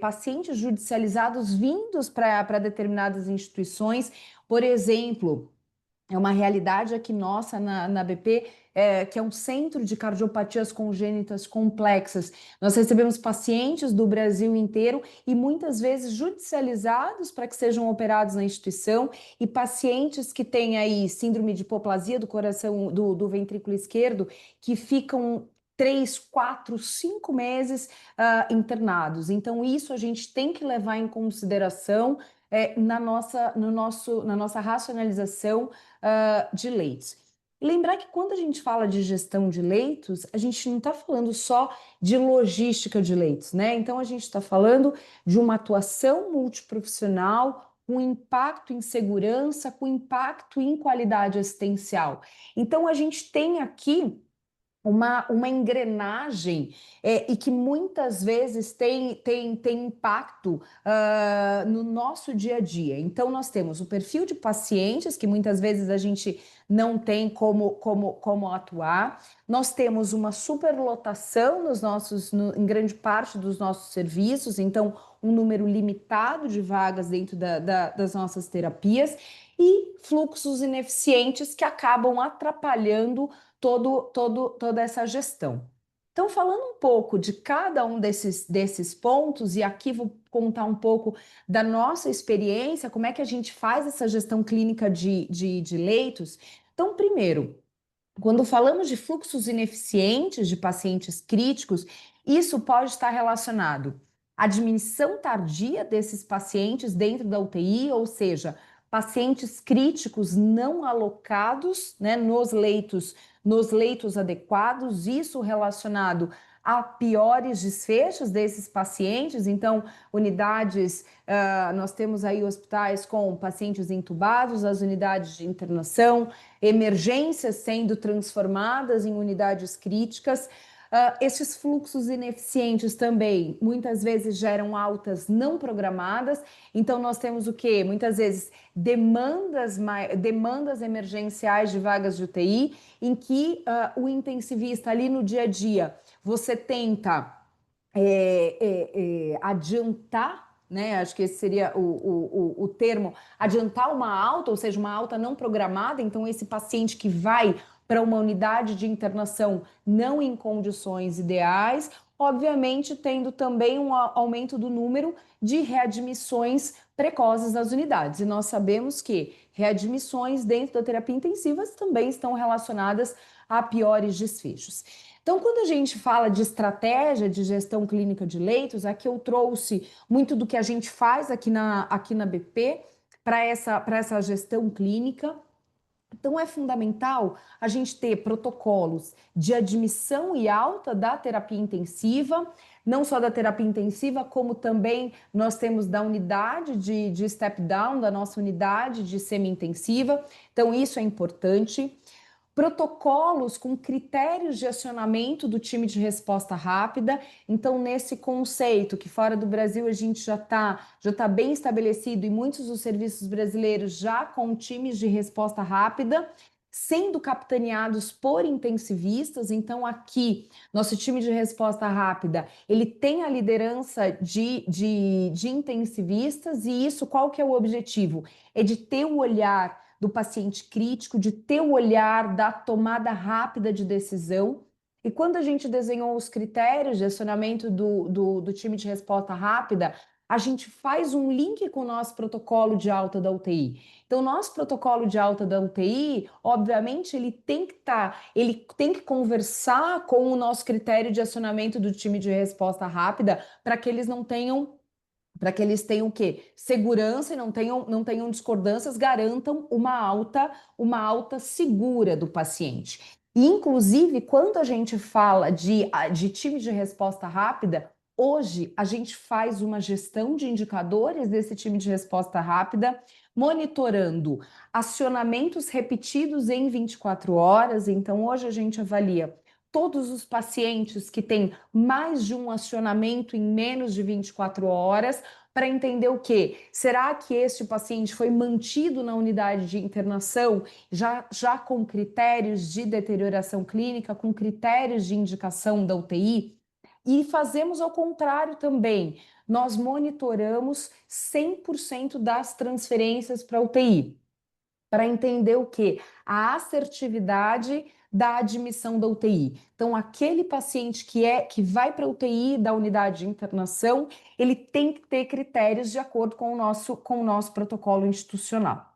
pacientes judicializados vindos para determinadas instituições, por exemplo. É uma realidade aqui nossa na BP, que é um centro de cardiopatias congênitas complexas. Nós recebemos pacientes do Brasil inteiro e muitas vezes judicializados para que sejam operados na instituição, e pacientes que têm aí síndrome de hipoplasia do coração, do ventrículo esquerdo, que ficam 3, 4, 5 meses internados. Então, isso a gente tem que levar em consideração na nossa racionalização de leitos. E lembrar que quando a gente fala de gestão de leitos, a gente não está falando só de logística de leitos, né? Então a gente está falando de uma atuação multiprofissional com impacto em segurança, com impacto em qualidade assistencial. Então a gente tem aqui uma engrenagem e que muitas vezes tem impacto no nosso dia a dia. Então, nós temos o perfil de pacientes, que muitas vezes a gente não tem como atuar. Nós temos uma superlotação em grande parte dos nossos serviços, então, um número limitado de vagas dentro das nossas terapias e fluxos ineficientes que acabam atrapalhando toda essa gestão. Então, falando um pouco de cada um desses pontos, e aqui vou contar um pouco da nossa experiência, como é que a gente faz essa gestão clínica de leitos. Então, primeiro, quando falamos de fluxos ineficientes de pacientes críticos, isso pode estar relacionado à admissão tardia desses pacientes dentro da UTI, ou seja, pacientes críticos não alocados, né, nos leitos adequados, isso relacionado a piores desfechos desses pacientes. Então, nós temos aí hospitais com pacientes entubados, as unidades de internação, emergências sendo transformadas em unidades críticas. Esses fluxos ineficientes também muitas vezes geram altas não programadas. Então, nós temos o quê? Muitas vezes demandas emergenciais de vagas de UTI, em que o intensivista ali no dia a dia, você tenta adiantar, né? Acho que esse seria o termo, adiantar uma alta, ou seja, uma alta não programada. Então, esse paciente que vai para uma unidade de internação não em condições ideais, obviamente tendo também um aumento do número de readmissões precoces das unidades. E nós sabemos que readmissões dentro da terapia intensiva também estão relacionadas a piores desfechos. Então, quando a gente fala de estratégia de gestão clínica de leitos, aqui eu trouxe muito do que a gente faz aqui na BP para essa gestão clínica. Então, é fundamental a gente ter protocolos de admissão e alta da terapia intensiva, não só da terapia intensiva, como também nós temos da unidade de step down, da nossa unidade de semi-intensiva. Então, isso é importante. Protocolos com critérios de acionamento do time de resposta rápida. Então, nesse conceito que fora do Brasil a gente já tá bem estabelecido e muitos dos serviços brasileiros já com times de resposta rápida, sendo capitaneados por intensivistas. Então, aqui, nosso time de resposta rápida, ele tem a liderança de intensivistas, e isso, qual que é o objetivo? É de ter o olhar do paciente crítico, de ter o olhar da tomada rápida de decisão. E quando a gente desenhou os critérios de acionamento do time de resposta rápida, a gente faz um link com o nosso protocolo de alta da UTI. Então, o nosso protocolo de alta da UTI, obviamente, ele tem que conversar com o nosso critério de acionamento do time de resposta rápida para que eles tenham o quê? Segurança e não tenham discordâncias, garantam uma alta segura do paciente. E, inclusive, quando a gente fala de time de resposta rápida, hoje a gente faz uma gestão de indicadores desse time de resposta rápida, monitorando acionamentos repetidos em 24 horas. Então, hoje a gente avalia todos os pacientes que têm mais de um acionamento em menos de 24 horas, para entender o quê? Será que este paciente foi mantido na unidade de internação já com critérios de deterioração clínica, com critérios de indicação da UTI? E fazemos ao contrário também. Nós monitoramos 100% das transferências para UTI, para entender o quê? A assertividade da admissão da UTI. Então, aquele paciente que vai para a UTI da unidade de internação, ele tem que ter critérios de acordo com o nosso protocolo institucional.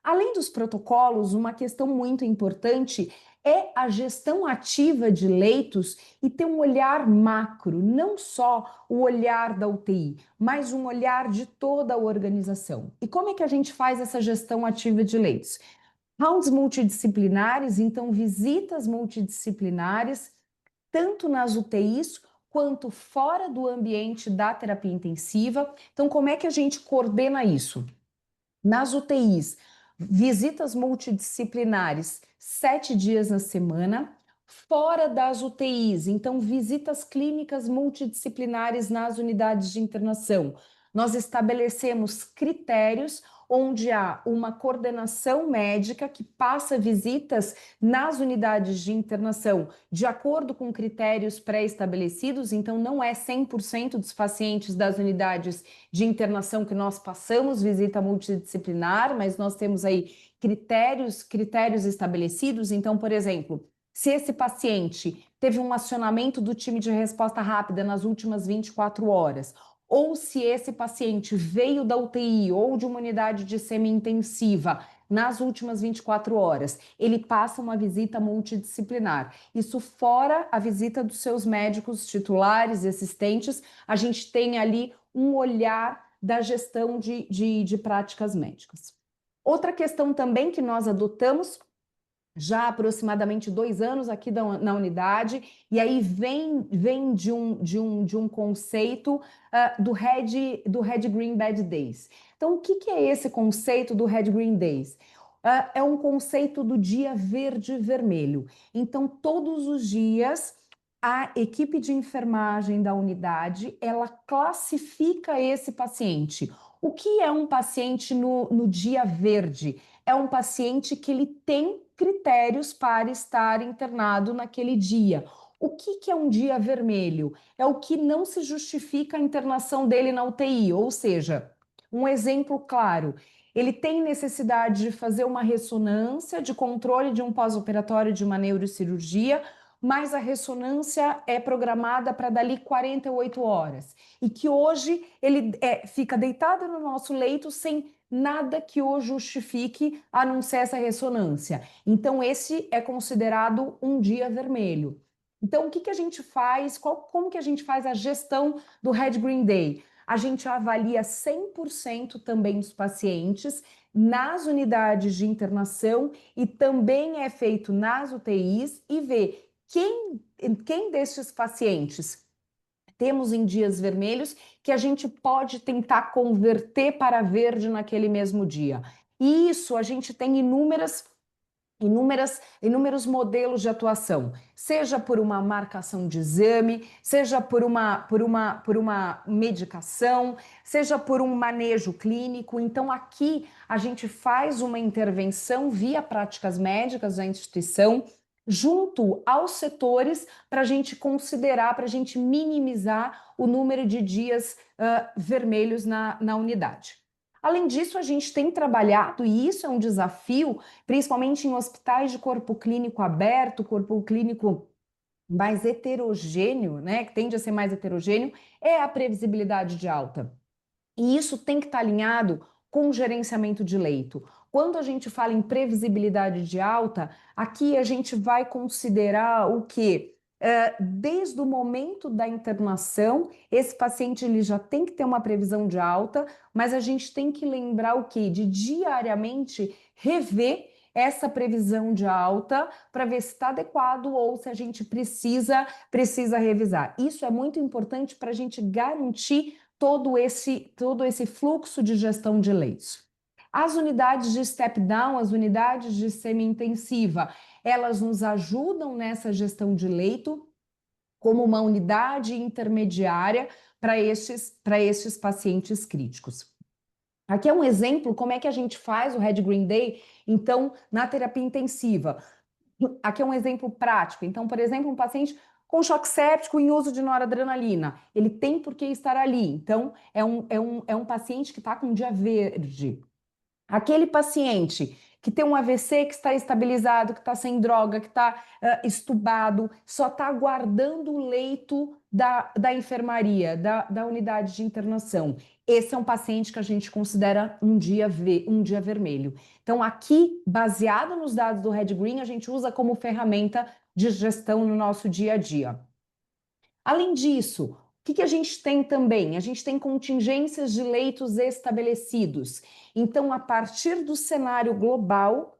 Além dos protocolos, uma questão muito importante é a gestão ativa de leitos e ter um olhar macro, não só o olhar da UTI, mas um olhar de toda a organização. E como é que a gente faz essa gestão ativa de leitos? Rounds multidisciplinares, então visitas multidisciplinares, tanto nas UTIs quanto fora do ambiente da terapia intensiva. Então, como é que a gente coordena isso? Nas UTIs, visitas multidisciplinares 7 dias na semana, fora das UTIs, então visitas clínicas multidisciplinares nas unidades de internação. Nós estabelecemos critérios onde há uma coordenação médica que passa visitas nas unidades de internação de acordo com critérios pré-estabelecidos, então não é 100% dos pacientes das unidades de internação que nós passamos visita multidisciplinar, mas nós temos aí critérios estabelecidos. Então, por exemplo, se esse paciente teve um acionamento do time de resposta rápida nas últimas 24 horas, ou se esse paciente veio da UTI ou de uma unidade de semi-intensiva nas últimas 24 horas, ele passa uma visita multidisciplinar. Isso fora a visita dos seus médicos titulares e assistentes, a gente tem ali um olhar da gestão de práticas médicas. Outra questão também que nós adotamos já há aproximadamente 2 anos aqui na unidade, e aí vem de um conceito do Red Green Bad Days. Então, o que é esse conceito do Red Green Days? É um conceito do dia verde e vermelho. Então, todos os dias, a equipe de enfermagem da unidade, ela classifica esse paciente. O que é um paciente no dia verde? É um paciente que ele tem critérios para estar internado naquele dia. O que é um dia vermelho? É o que não se justifica a internação dele na UTI, ou seja, um exemplo claro, ele tem necessidade de fazer uma ressonância de controle de um pós-operatório de uma neurocirurgia, mas a ressonância é programada para dali 48 horas. E que hoje ele fica deitado no nosso leito sem nada que o justifique a não ser essa ressonância. Então, esse é considerado um dia vermelho. Então, o que a gente faz? Como que a gente faz a gestão do Red Green Day? A gente avalia 100% também dos pacientes nas unidades de internação e também é feito nas UTIs e vê quem destes pacientes temos em dias vermelhos que a gente pode tentar converter para verde naquele mesmo dia. E isso a gente tem inúmeros modelos de atuação, seja por uma marcação de exame, seja por uma medicação, seja por um manejo clínico. Então, aqui a gente faz uma intervenção via práticas médicas da instituição, junto aos setores, para a gente considerar, para a gente minimizar o número de dias vermelhos na unidade. Além disso, a gente tem trabalhado, e isso é um desafio, principalmente em hospitais de corpo clínico aberto, corpo clínico mais heterogêneo, né, que tende a ser mais heterogêneo, é a previsibilidade de alta. E isso tem que estar alinhado com o gerenciamento de leito. Quando a gente fala em previsibilidade de alta, aqui a gente vai considerar o quê? Desde o momento da internação, esse paciente ele já tem que ter uma previsão de alta, mas a gente tem que lembrar o quê? De diariamente rever essa previsão de alta para ver se está adequado ou se a gente precisa revisar. Isso é muito importante para a gente garantir todo esse fluxo de gestão de leitos. As unidades de step-down, as unidades de semi-intensiva, elas nos ajudam nessa gestão de leito como uma unidade intermediária para estes pacientes críticos. Aqui é um exemplo como é que a gente faz o Red Green Day, então, na terapia intensiva. Aqui é um exemplo prático. Então, por exemplo, um paciente com choque séptico em uso de noradrenalina, ele tem por que estar ali. Então, é um paciente que está com dia verde. Aquele paciente que tem um AVC que está estabilizado, que está sem droga, que está estubado, só está aguardando o leito da enfermaria, da unidade de internação. Esse é um paciente que a gente considera um dia vermelho. Então, aqui, baseado nos dados do Red Green, a gente usa como ferramenta de gestão no nosso dia a dia. Além disso, o que a gente tem também? A gente tem contingências de leitos estabelecidos. Então, a partir do cenário global,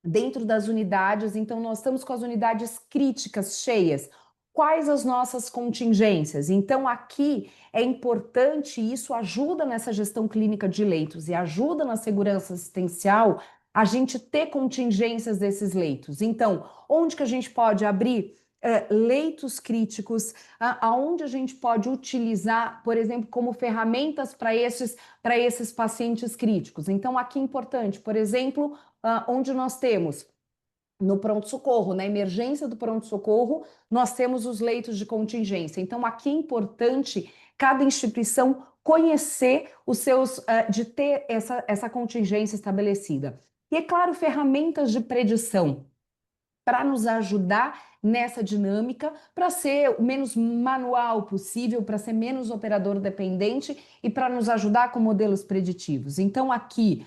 dentro das unidades, então nós estamos com as unidades críticas cheias. Quais as nossas contingências? Então, aqui é importante, e isso ajuda nessa gestão clínica de leitos e ajuda na segurança assistencial, a gente ter contingências desses leitos. Então, onde que a gente pode abrir leitos críticos, aonde a gente pode utilizar, por exemplo, como ferramentas para esses pacientes críticos. Então, aqui é importante, por exemplo, onde nós temos no pronto-socorro, na emergência do pronto-socorro, nós temos os leitos de contingência. Então, aqui é importante cada instituição conhecer os seus, de ter essa contingência estabelecida. E, é claro, ferramentas de predição para nos ajudar nessa dinâmica, para ser o menos manual possível, para ser menos operador dependente e para nos ajudar com modelos preditivos. Então, aqui,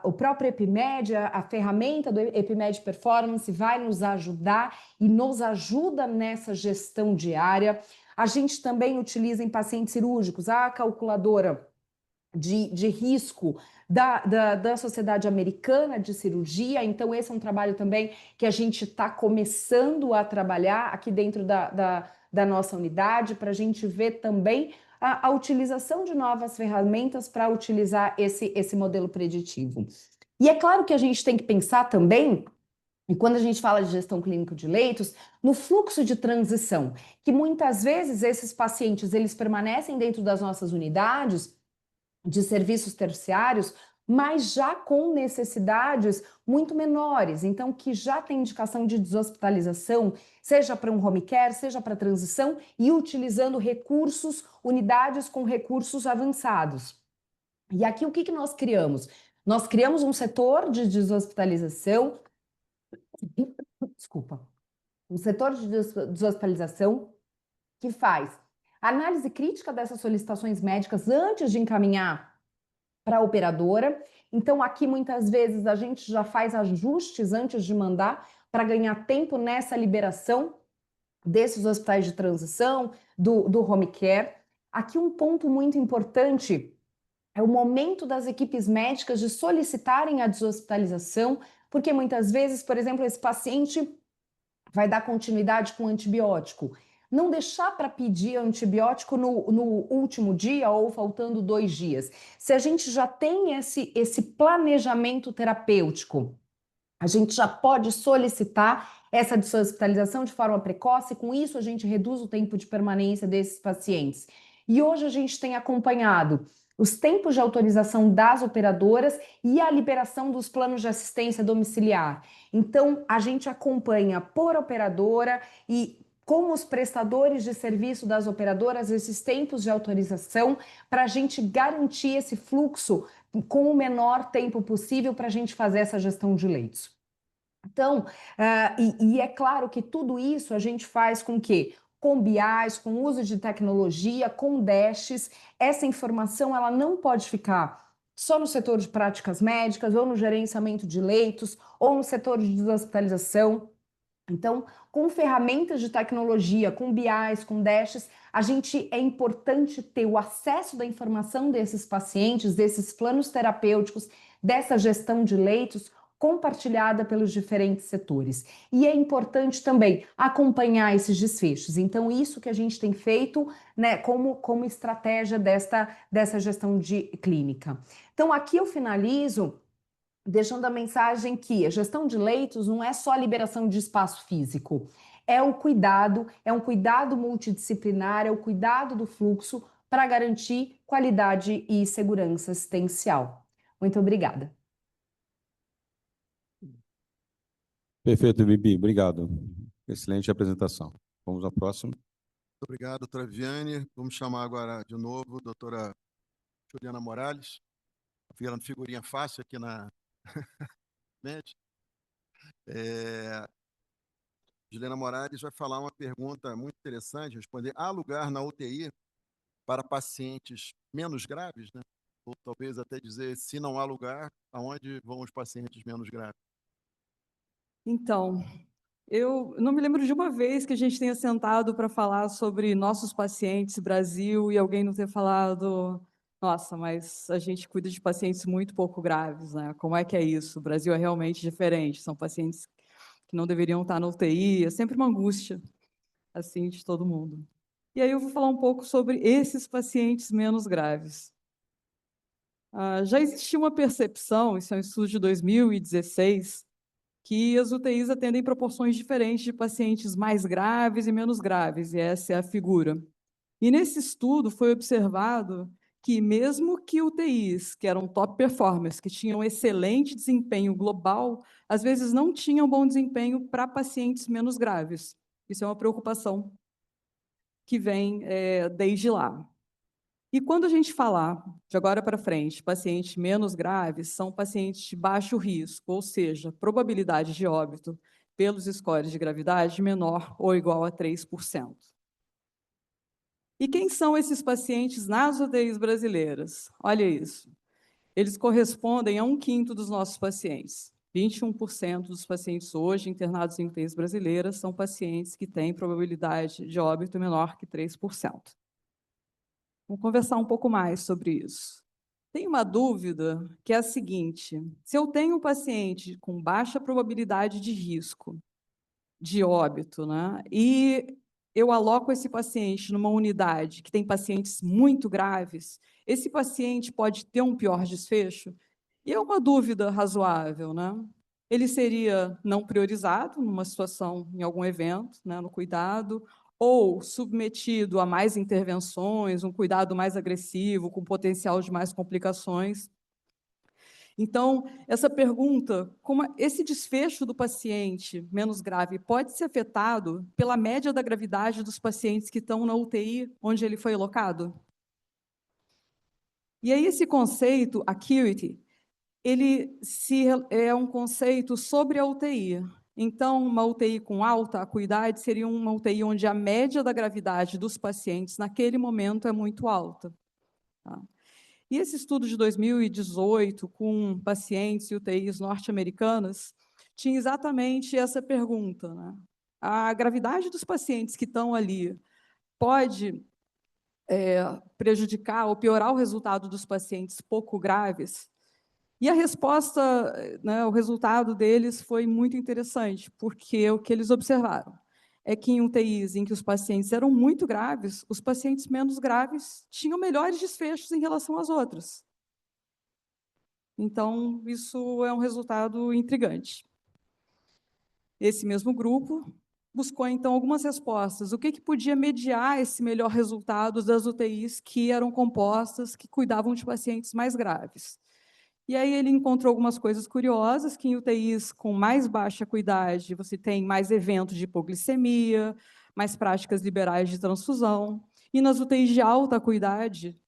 o próprio EpiMed, a ferramenta do EpiMed Performance vai nos ajudar e nos ajuda nessa gestão diária. A gente também utiliza em pacientes cirúrgicos a calculadora de risco da Sociedade Americana de Cirurgia. Então, esse é um trabalho também que a gente está começando a trabalhar aqui dentro da nossa unidade, para a gente ver também a utilização de novas ferramentas para utilizar esse modelo preditivo. E é claro que a gente tem que pensar também, e quando a gente fala de gestão clínica de leitos, no fluxo de transição, que muitas vezes esses pacientes eles permanecem dentro das nossas unidades de serviços terciários, mas já com necessidades muito menores, então que já tem indicação de deshospitalização, seja para um home care, seja para transição, e utilizando recursos, unidades com recursos avançados. E aqui o que nós criamos? Nós criamos um setor de deshospitalização, um setor de deshospitalização que faz análise crítica dessas solicitações médicas antes de encaminhar para a operadora. Então, aqui muitas vezes a gente já faz ajustes antes de mandar para ganhar tempo nessa liberação desses hospitais de transição, do home care. Aqui um ponto muito importante é o momento das equipes médicas de solicitarem a deshospitalização, porque muitas vezes, por exemplo, esse paciente vai dar continuidade com antibiótico. Não deixar para pedir antibiótico no último dia ou faltando 2 dias. Se a gente já tem esse planejamento terapêutico, a gente já pode solicitar essa deshospitalização de forma precoce, e com isso a gente reduz o tempo de permanência desses pacientes. E hoje a gente tem acompanhado os tempos de autorização das operadoras e a liberação dos planos de assistência domiciliar. Então, a gente acompanha por operadora e com os prestadores de serviço das operadoras esses tempos de autorização para a gente garantir esse fluxo com o menor tempo possível para a gente fazer essa gestão de leitos. Então, é claro que tudo isso a gente faz com que com BIs, com uso de tecnologia, com dashes, essa informação ela não pode ficar só no setor de práticas médicas, ou no gerenciamento de leitos, ou no setor de deshospitalização. Então, com ferramentas de tecnologia, com BIs, com dashes, é importante ter o acesso da informação desses pacientes, desses planos terapêuticos, dessa gestão de leitos, compartilhada pelos diferentes setores. E é importante também acompanhar esses desfechos. Então, isso que a gente tem feito, né, como estratégia dessa gestão de clínica. Então, aqui eu finalizo deixando a mensagem que a gestão de leitos não é só a liberação de espaço físico, é um cuidado multidisciplinar, é o cuidado do fluxo para garantir qualidade e segurança assistencial. Muito obrigada. Perfeito, Bibi. Obrigado. Excelente apresentação. Vamos ao próximo. Muito obrigado, doutora Viane. Vamos chamar agora de novo a doutora Juliana Morales. Virando figurinha fácil aqui na MED. Juliana Morales vai falar uma pergunta muito interessante, responder: há lugar na UTI para pacientes menos graves, né? Ou talvez até dizer, se não há lugar, aonde vão os pacientes menos graves? Então, eu não me lembro de uma vez que a gente tenha sentado para falar sobre nossos pacientes, Brasil, e alguém não ter falado: nossa, mas a gente cuida de pacientes muito pouco graves, né? Como é que é isso? O Brasil é realmente diferente, são pacientes que não deveriam estar na UTI, é sempre uma angústia, assim, de todo mundo. E aí eu vou falar um pouco sobre esses pacientes menos graves. Já existia uma percepção, isso é um estudo de 2016, que as UTIs atendem proporções diferentes de pacientes mais graves e menos graves, e essa é a figura. E nesse estudo foi observado que mesmo que UTIs, que eram top performers, que tinham excelente desempenho global, às vezes não tinham bom desempenho para pacientes menos graves. Isso é uma preocupação que vem desde lá. E quando a gente falar, de agora para frente, pacientes menos graves, são pacientes de baixo risco, ou seja, probabilidade de óbito pelos scores de gravidade menor ou igual a 3%. E quem são esses pacientes nas UTIs brasileiras? Olha isso. Eles correspondem a 1/5 dos nossos pacientes. 21% dos pacientes hoje internados em UTIs brasileiras são pacientes que têm probabilidade de óbito menor que 3%. Vamos conversar um pouco mais sobre isso. Tem uma dúvida que é a seguinte: se eu tenho um paciente com baixa probabilidade de risco de óbito, né, e eu aloco esse paciente numa unidade que tem pacientes muito graves, esse paciente pode ter um pior desfecho? E é uma dúvida razoável, né? Ele seria não priorizado numa situação, em algum evento, né, no cuidado, ou submetido a mais intervenções, um cuidado mais agressivo, com potencial de mais complicações. Então, essa pergunta, como esse desfecho do paciente menos grave pode ser afetado pela média da gravidade dos pacientes que estão na UTI onde ele foi alocado? E aí esse conceito, acuity, é um conceito sobre a UTI. Então, uma UTI com alta acuidade seria uma UTI onde a média da gravidade dos pacientes naquele momento é muito alta. Tá? E esse estudo de 2018, com pacientes e UTIs norte-americanas, tinha exatamente essa pergunta, né? A gravidade dos pacientes que estão ali pode prejudicar ou piorar o resultado dos pacientes pouco graves? E a resposta, né, o resultado deles foi muito interessante, porque o que eles observaram é que em UTIs em que os pacientes eram muito graves, os pacientes menos graves tinham melhores desfechos em relação às outras. Então, isso é um resultado intrigante. Esse mesmo grupo buscou, então, algumas respostas. O que podia mediar esse melhor resultado das UTIs que eram compostas, que cuidavam de pacientes mais graves? E aí ele encontrou algumas coisas curiosas, que em UTIs com mais baixa acuidade, você tem mais eventos de hipoglicemia, mais práticas liberais de transfusão, e nas UTIs de alta acuidade,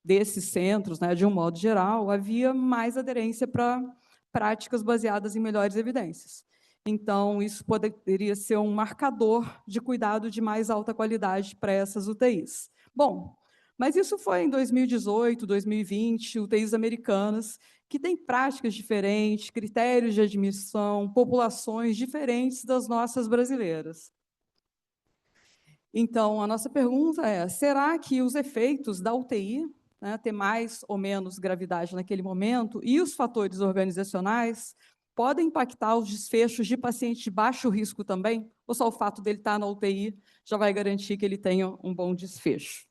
desses centros, né, de um modo geral, havia mais aderência para práticas baseadas em melhores evidências. Então, isso poderia ser um marcador de cuidado de mais alta qualidade para essas UTIs. Bom, mas isso foi em 2018, 2020, UTIs americanas, que têm práticas diferentes, critérios de admissão, populações diferentes das nossas brasileiras. Então, a nossa pergunta é: será que os efeitos da UTI, né, ter mais ou menos gravidade naquele momento, e os fatores organizacionais podem impactar os desfechos de paciente de baixo risco também? Ou só o fato dele estar na UTI já vai garantir que ele tenha um bom desfecho?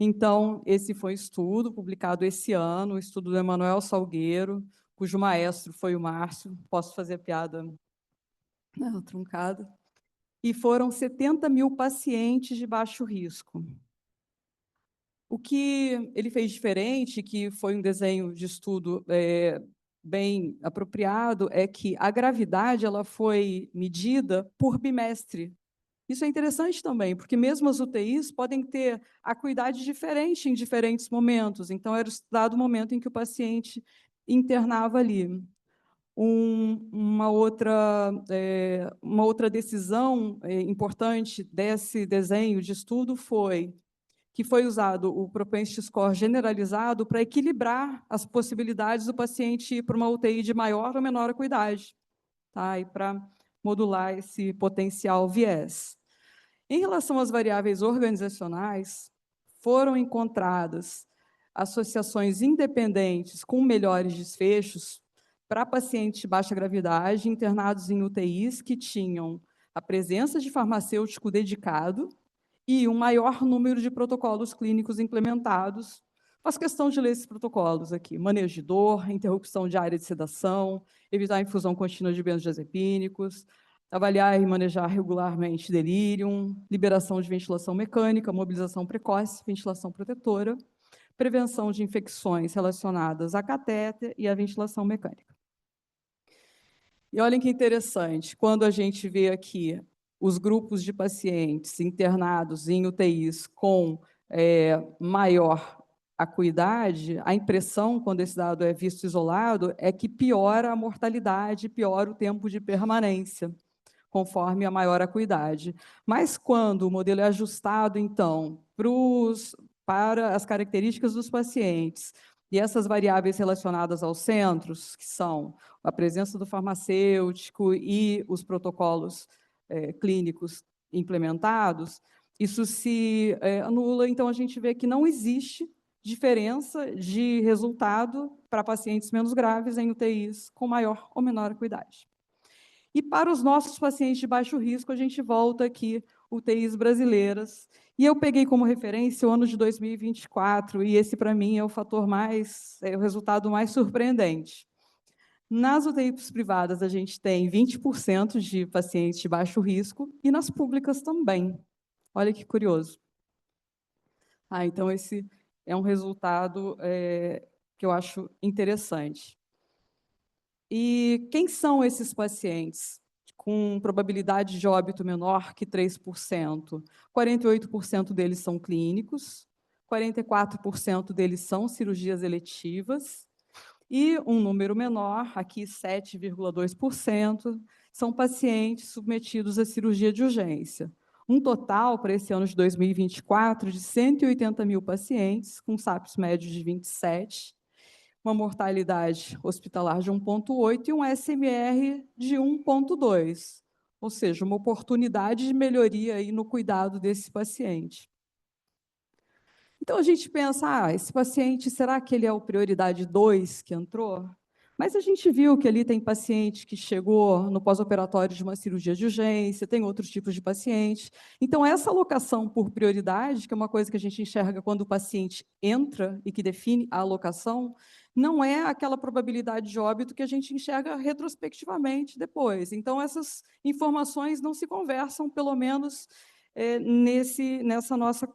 Então, esse foi um estudo publicado esse ano, o estudo do Emanuel Salgueiro, cujo maestro foi o Márcio, posso fazer a piada truncada, e foram 70 mil pacientes de baixo risco. O que ele fez diferente, que foi um desenho de estudo bem apropriado, é que a gravidade ela foi medida por bimestre. Isso é interessante também, porque mesmo as UTIs podem ter acuidade diferente em diferentes momentos. Então, era estudado o momento em que o paciente internava ali. Uma outra decisão importante desse desenho de estudo foi que foi usado o propensity score generalizado para equilibrar as possibilidades do paciente ir para uma UTI de maior ou menor acuidade, tá? E para modular esse potencial viés. Em relação às variáveis organizacionais, foram encontradas associações independentes com melhores desfechos para pacientes de baixa gravidade internados em UTIs que tinham a presença de farmacêutico dedicado e um maior número de protocolos clínicos implementados Faço questão de ler esses protocolos aqui: manejo de dor, interrupção de área de sedação, evitar a infusão contínua de benzodiazepínicos, avaliar e manejar regularmente delírio, liberação de ventilação mecânica, mobilização precoce, ventilação protetora, prevenção de infecções relacionadas a catéter e à ventilação mecânica. E olhem que interessante, quando a gente vê aqui os grupos de pacientes internados em UTIs com maior acuidade, a impressão, quando esse dado é visto isolado, é que piora a mortalidade, piora o tempo de permanência, conforme a maior acuidade. Mas quando o modelo é ajustado, então, para as características dos pacientes e essas variáveis relacionadas aos centros, que são a presença do farmacêutico e os protocolos clínicos implementados, isso se anula. Então, a gente vê que não existe diferença de resultado para pacientes menos graves em UTIs com maior ou menor acuidade. E para os nossos pacientes de baixo risco, a gente volta aqui, UTIs brasileiras, e eu peguei como referência o ano de 2024, e esse, para mim, é o fator o resultado mais surpreendente. Nas UTIs privadas, a gente tem 20% de pacientes de baixo risco, e nas públicas também. Olha que curioso. Então, esse é um resultado que eu acho interessante. E quem são esses pacientes com probabilidade de óbito menor que 3%? 48% deles são clínicos, 44% deles são cirurgias eletivas, e um número menor, aqui 7,2%, são pacientes submetidos à cirurgia de urgência. Um total, para esse ano de 2024, de 180 mil pacientes, com SAPS médio de 27, uma mortalidade hospitalar de 1,8 e um SMR de 1,2, ou seja, uma oportunidade de melhoria aí no cuidado desse paciente. Então, a gente pensa, esse paciente, será que ele é o prioridade 2 que entrou? Mas a gente viu que ali tem paciente que chegou no pós-operatório de uma cirurgia de urgência, tem outros tipos de paciente. Então, essa alocação por prioridade, que é uma coisa que a gente enxerga quando o paciente entra e que define a alocação, não é aquela probabilidade de óbito que a gente enxerga retrospectivamente depois. Então, essas informações não se conversam, pelo menos nessa nossa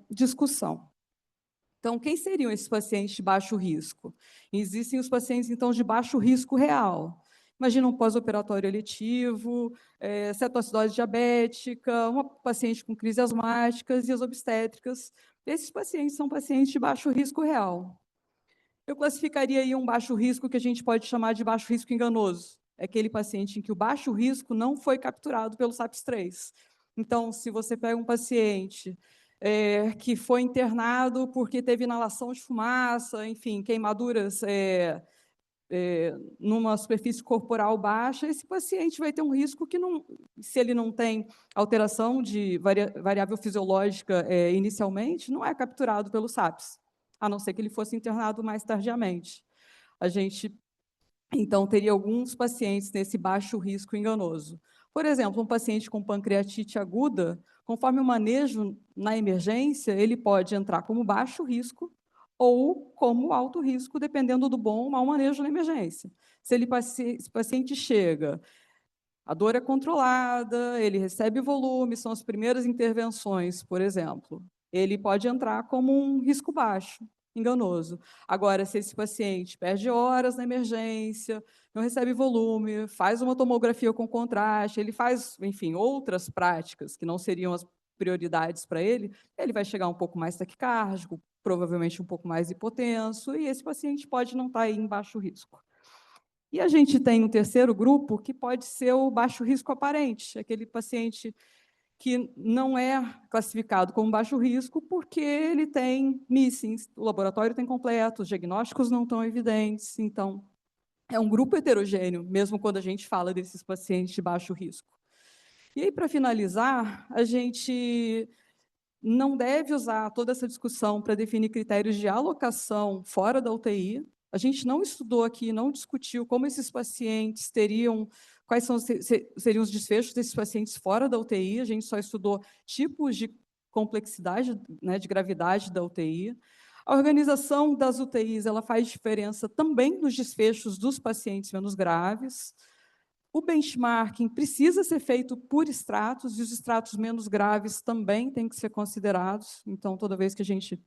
discussão. Então, quem seriam esses pacientes de baixo risco? Existem os pacientes, então, de baixo risco real. Imagina um pós-operatório eletivo, cetoacidose diabética, uma paciente com crise asmáticas e as obstétricas. Esses pacientes são pacientes de baixo risco real. Eu classificaria aí um baixo risco que a gente pode chamar de baixo risco enganoso. É aquele paciente em que o baixo risco não foi capturado pelo SAPS-3. Então, se você pega um paciente que foi internado porque teve inalação de fumaça, enfim, queimaduras numa superfície corporal baixa, esse paciente vai ter um risco que, se ele não tem alteração de variável fisiológica inicialmente, não é capturado pelo SAPS, a não ser que ele fosse internado mais tardiamente. A gente, então, teria alguns pacientes nesse baixo risco enganoso. Por exemplo, um paciente com pancreatite aguda, conforme o manejo na emergência, ele pode entrar como baixo risco ou como alto risco, dependendo do bom ou mau manejo na emergência. Se esse paciente chega, a dor é controlada, ele recebe volume, são as primeiras intervenções, por exemplo, ele pode entrar como um risco baixo, enganoso. Agora, se esse paciente perde horas na emergência, não recebe volume, faz uma tomografia com contraste, ele faz, enfim, outras práticas que não seriam as prioridades para ele vai chegar um pouco mais taquicárdico, provavelmente um pouco mais hipotenso, e esse paciente pode não estar aí em baixo risco. E a gente tem um terceiro grupo que pode ser o baixo risco aparente, aquele paciente que não é classificado como baixo risco porque ele tem missings, o laboratório tem completo, os diagnósticos não estão evidentes, então é um grupo heterogêneo, mesmo quando a gente fala desses pacientes de baixo risco. E aí, para finalizar, a gente não deve usar toda essa discussão para definir critérios de alocação fora da UTI. A gente não estudou aqui, não discutiu como esses pacientes teriam, quais seriam os desfechos desses pacientes fora da UTI, a gente só estudou tipos de complexidade, né, de gravidade da UTI. A organização das UTIs, ela faz diferença também nos desfechos dos pacientes menos graves. O benchmarking precisa ser feito por estratos, e os estratos menos graves também têm que ser considerados. Então, toda vez que a gente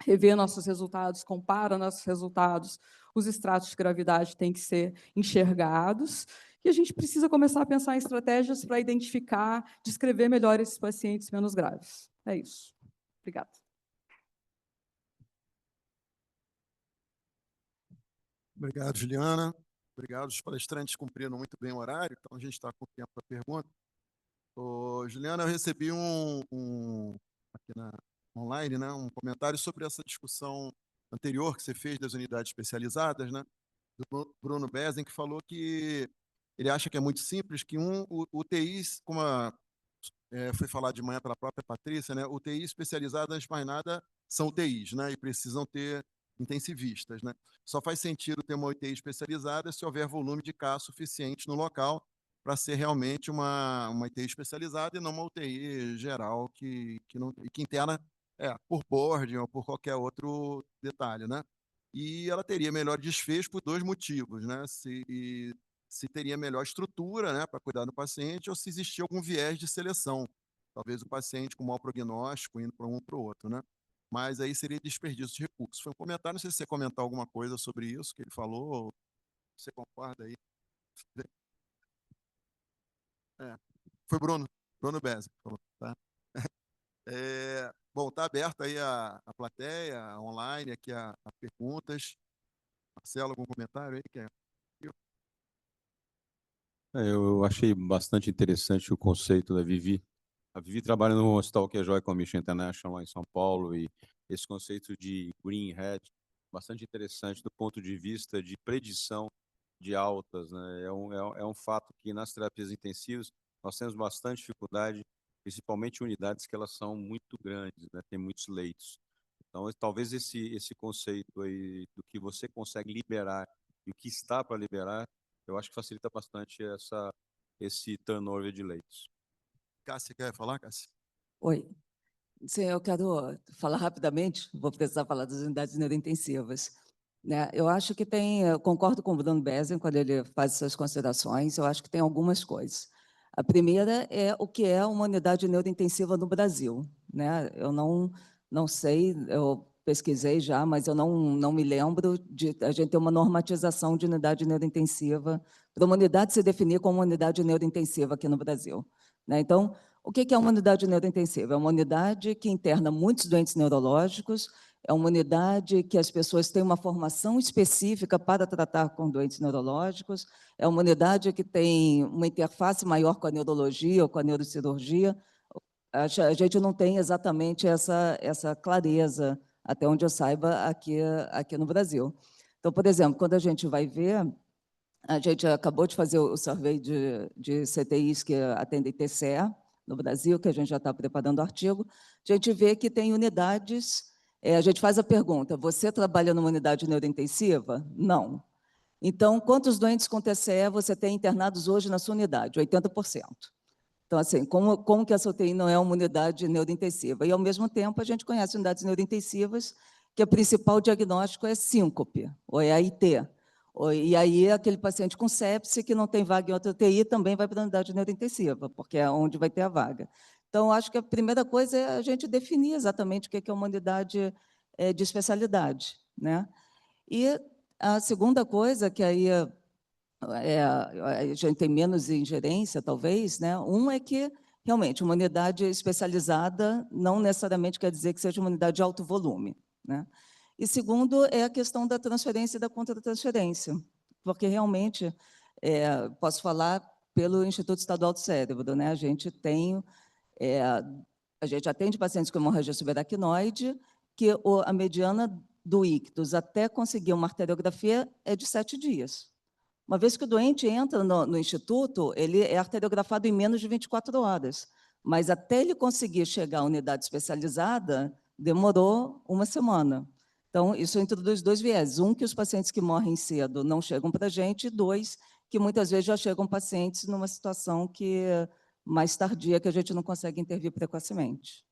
revê nossos resultados, compara nossos resultados, os estratos de gravidade têm que ser enxergados. E a gente precisa começar a pensar em estratégias para identificar, descrever melhor esses pacientes menos graves. É isso. Obrigada. Obrigado, Juliana. Obrigado, os palestrantes cumpriram muito bem o horário, então a gente está com tempo para pergunta. Juliana, eu recebi aqui online, né, um comentário sobre essa discussão anterior que você fez das unidades especializadas, né, do Bruno Bezen, que falou que ele acha que é muito simples, que UTIs, como foi falado de manhã pela própria Patrícia, né, UTIs especializadas, antes de mais nada, são UTIs, né, e precisam ter intensivistas, né. Só faz sentido ter uma UTI especializada se houver volume de casos suficiente no local para ser realmente uma UTI especializada e não uma UTI geral que interna por boarding ou por qualquer outro detalhe, né? E ela teria melhor desfecho por dois motivos, né? Se teria melhor estrutura, né, para cuidar do paciente, ou se existia algum viés de seleção. Talvez o paciente com mau prognóstico indo para um ou para o outro, né? Mas aí seria desperdício de recursos. Foi um comentário, não sei se você comentar alguma coisa sobre isso que ele falou, ou você concorda aí? Foi Bruno Bezzi que falou, tá? Bom, está aberto aí a plateia, online, aqui a perguntas. Marcelo, algum comentário aí? Eu achei bastante interessante o conceito da Vivi. A Vivi trabalha no hospital que é Joy Commission International, lá em São Paulo, e esse conceito de green hat, bastante interessante do ponto de vista de predição de altas, né? É um fato que nas terapias intensivas nós temos bastante dificuldade, principalmente unidades que elas são muito grandes, né? Tem muitos leitos. Então, talvez esse conceito aí do que você consegue liberar e o que está para liberar, eu acho que facilita bastante esse turnover de leitos. Cássia, quer falar, Cássia? Oi. Sim, eu quero falar rapidamente, vou precisar falar das unidades neurointensivas. Né? Eu acho que eu concordo com o Bruno Bezen quando ele faz essas considerações, eu acho que tem algumas coisas. A primeira é o que é uma unidade neurointensiva no Brasil. Né? Eu não sei, eu pesquisei já, mas eu não me lembro de a gente ter uma normatização de unidade neurointensiva, para uma unidade se definir como uma unidade neurointensiva aqui no Brasil. Né? Então, o que é uma unidade neurointensiva? É uma unidade que interna muitos doentes neurológicos, é uma unidade que as pessoas têm uma formação específica para tratar com doentes neurológicos, é uma unidade que tem uma interface maior com a neurologia ou com a neurocirurgia. A gente não tem exatamente essa clareza, até onde eu saiba, aqui no Brasil. Então, por exemplo, quando a gente vai ver, a gente acabou de fazer o survey de CTIs que atendem TCE no Brasil, que a gente já está preparando o artigo, a gente vê que tem unidades, a gente faz a pergunta, você trabalha numa unidade neurointensiva? Não. Então, quantos doentes com TCE você tem internados hoje na sua unidade? 80%. Então, assim, como que essa UTI não é uma unidade neurointensiva? E, ao mesmo tempo, a gente conhece unidades neurointensivas que o principal diagnóstico é síncope, ou é AIT. E aí, aquele paciente com sepse que não tem vaga em outra UTI também vai para a unidade neurointensiva, porque é onde vai ter a vaga. Então, acho que a primeira coisa é a gente definir exatamente o que é uma unidade de especialidade. Né? E a segunda coisa, que aí a gente tem menos ingerência, talvez, né? É que, realmente, uma unidade especializada não necessariamente quer dizer que seja uma unidade de alto volume. Né? E segundo é a questão da transferência e da contratransferência, porque realmente, posso falar pelo Instituto Estadual do Cérebro, né? A gente atende pacientes com hemorragia subaracnoide, que a mediana do ictus até conseguir uma arteriografia é de 7 dias. Uma vez que o doente entra no instituto, ele é arteriografado em menos de 24 horas, mas até ele conseguir chegar à unidade especializada, demorou uma semana. Então, isso introduz dois viés. Que os pacientes que morrem cedo não chegam para a gente, e 2, que muitas vezes já chegam pacientes numa situação mais tardia, que a gente não consegue intervir precocemente.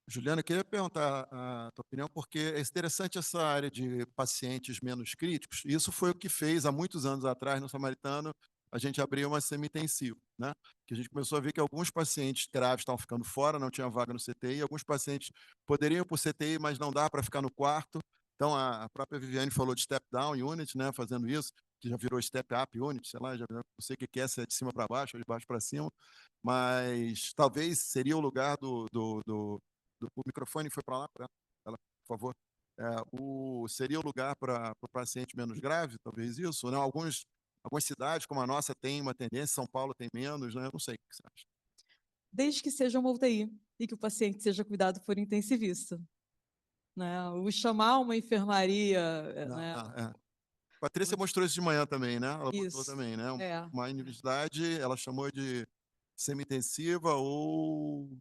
Juliana, eu queria perguntar a tua opinião, porque é interessante essa área de pacientes menos críticos. Isso foi o que fez, há muitos anos atrás, no Samaritano, a gente abrir uma semi-intensiva, né? Que a gente começou a ver que alguns pacientes graves estavam ficando fora, não tinha vaga no CTI, alguns pacientes poderiam ir para o CTI, mas não dá para ficar no quarto. Então, a própria Viviane falou de step-down unit, né? Fazendo isso, que já virou step-up unit, sei lá, já não sei o que é, se é de cima para baixo ou de baixo para cima, mas talvez seria o lugar o microfone foi para lá, para ela, por favor. Seria o lugar para o paciente menos grave, talvez isso, né? Algumas cidades, como a nossa, tem uma tendência, São Paulo tem menos, né? Eu não sei o que você acha. Desde que seja uma UTI e que o paciente seja cuidado por intensivista, né? O chamar uma enfermaria, né? Patrícia mostrou isso de manhã também, né? Ela botou Isso, também, né? é. Uma universidade, ela chamou de semi-intensiva ou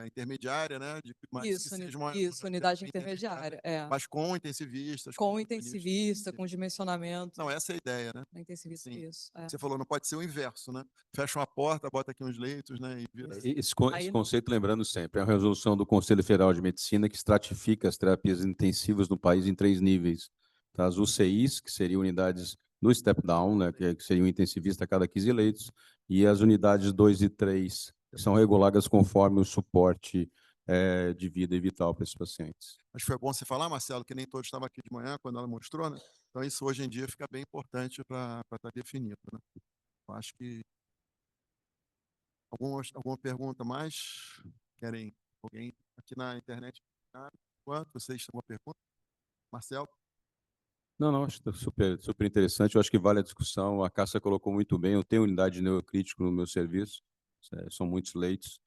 intermediária, né? Mas que Isso, seja isso, unidade intermediária, é. mas com intensivistas. Com intensivista, com dimensionamento. Não, essa é a ideia, né? Intensivista, Sim. isso. É. Você falou, não pode ser o inverso, né? Fecha uma porta, bota aqui uns leitos, né? E vira... Esse conceito, lembrando sempre, é a resolução do Conselho Federal de Medicina que estratifica as terapias intensivas no país em 3 níveis. Tá? As UCIs, que seriam unidades no step-down, né? Que seria um intensivista a cada 15 leitos, e as unidades 2 e 3, que são reguladas conforme o suporte de vida e vital para esses pacientes. Acho que foi bom você falar, Marcelo, que nem todos estavam aqui de manhã, quando ela mostrou, né? Então, isso hoje em dia fica bem importante para estar definido, né? Eu acho que... Alguma pergunta mais? Querem alguém aqui na internet? Quanto? Vocês têm alguma pergunta? Marcelo? Não, acho super, super interessante. Eu acho que vale a discussão. A Cássia colocou muito bem. Eu tenho unidade de neurocrítico no meu serviço, são muitos leitos,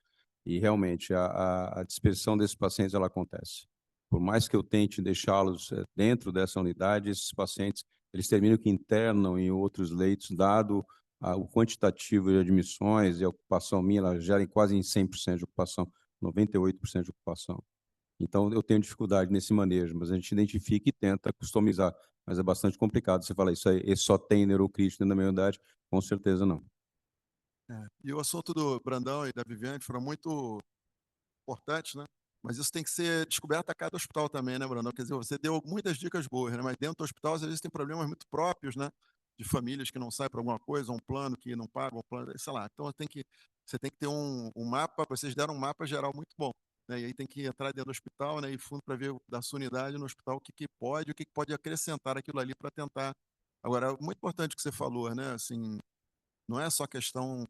e realmente a dispersão desses pacientes ela acontece. Por mais que eu tente deixá-los dentro dessa unidade, esses pacientes eles terminam que internam em outros leitos, dado o quantitativo de admissões e a ocupação minha, ela gera quase em 100% de ocupação, 98% de ocupação. Então, eu tenho dificuldade nesse manejo, mas a gente identifica e tenta customizar. Mas é bastante complicado. Você fala, isso aí, esse só tem neurocrítico dentro da minha unidade? Com certeza não. E o assunto do Brandão e da Viviane foram muito importantes, né? Mas isso tem que ser descoberto a cada hospital também, né, Brandão? Quer dizer, você deu muitas dicas boas, né? Mas dentro do hospital, às vezes, tem problemas muito próprios, né? De famílias que não saem para alguma coisa, um plano que não paga, um plano, sei lá. Então, você tem que ter um mapa, vocês deram um mapa geral muito bom, né? E aí tem que entrar dentro do hospital, né? E fundo para ver da sua unidade no hospital o que pode acrescentar aquilo ali para tentar. Agora, muito importante o que você falou, né? Assim, não é só questão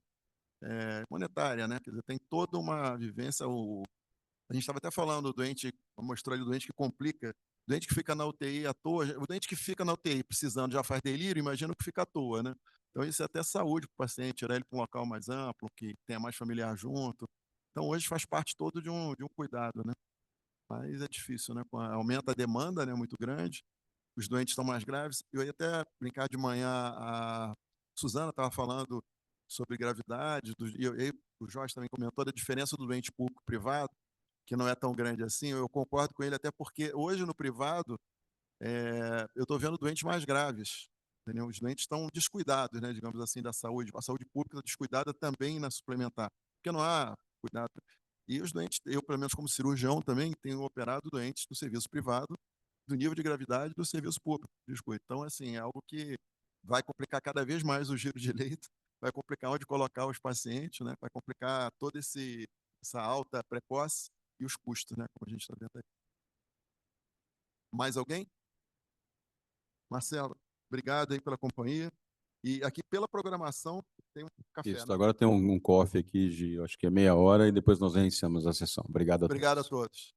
monetária, né? Quer dizer, tem toda uma vivência. A gente estava até falando do doente, mostrou ali o doente que complica, o doente que fica na UTI à toa, o doente que fica na UTI precisando já faz delírio, imagina o que fica à toa, né? Então isso é até saúde para o paciente, tirar ele para um local mais amplo, que tenha mais familiar junto. Então hoje faz parte todo de um cuidado, né? Mas é difícil, né? Aumenta a demanda, né? Muito grande, os doentes estão mais graves. Eu ia até brincar de manhã, a Suzana estava falando sobre gravidade, e o Jorge também comentou da diferença do doente público-privado, que não é tão grande assim. Eu concordo com ele, até porque hoje no privado eu estou vendo doentes mais graves, entendeu? Os doentes estão descuidados, né, digamos assim, da saúde. A saúde pública está descuidada também na suplementar, porque não há cuidado. E os doentes, eu pelo menos como cirurgião também, tenho operado doentes do serviço privado do nível de gravidade do serviço público. Desculpa. Então, assim, é algo que vai complicar cada vez mais o giro de leito, vai complicar onde colocar os pacientes, né? Vai complicar toda essa alta precoce e os custos, né? Como a gente está vendo aí. Mais alguém? Marcelo, obrigado aí pela companhia. E aqui pela programação tem um café. Isso, né? agora tem um coffee aqui de, acho que é meia hora, e depois nós reiniciamos a sessão. Obrigado a todos. Obrigado a todos.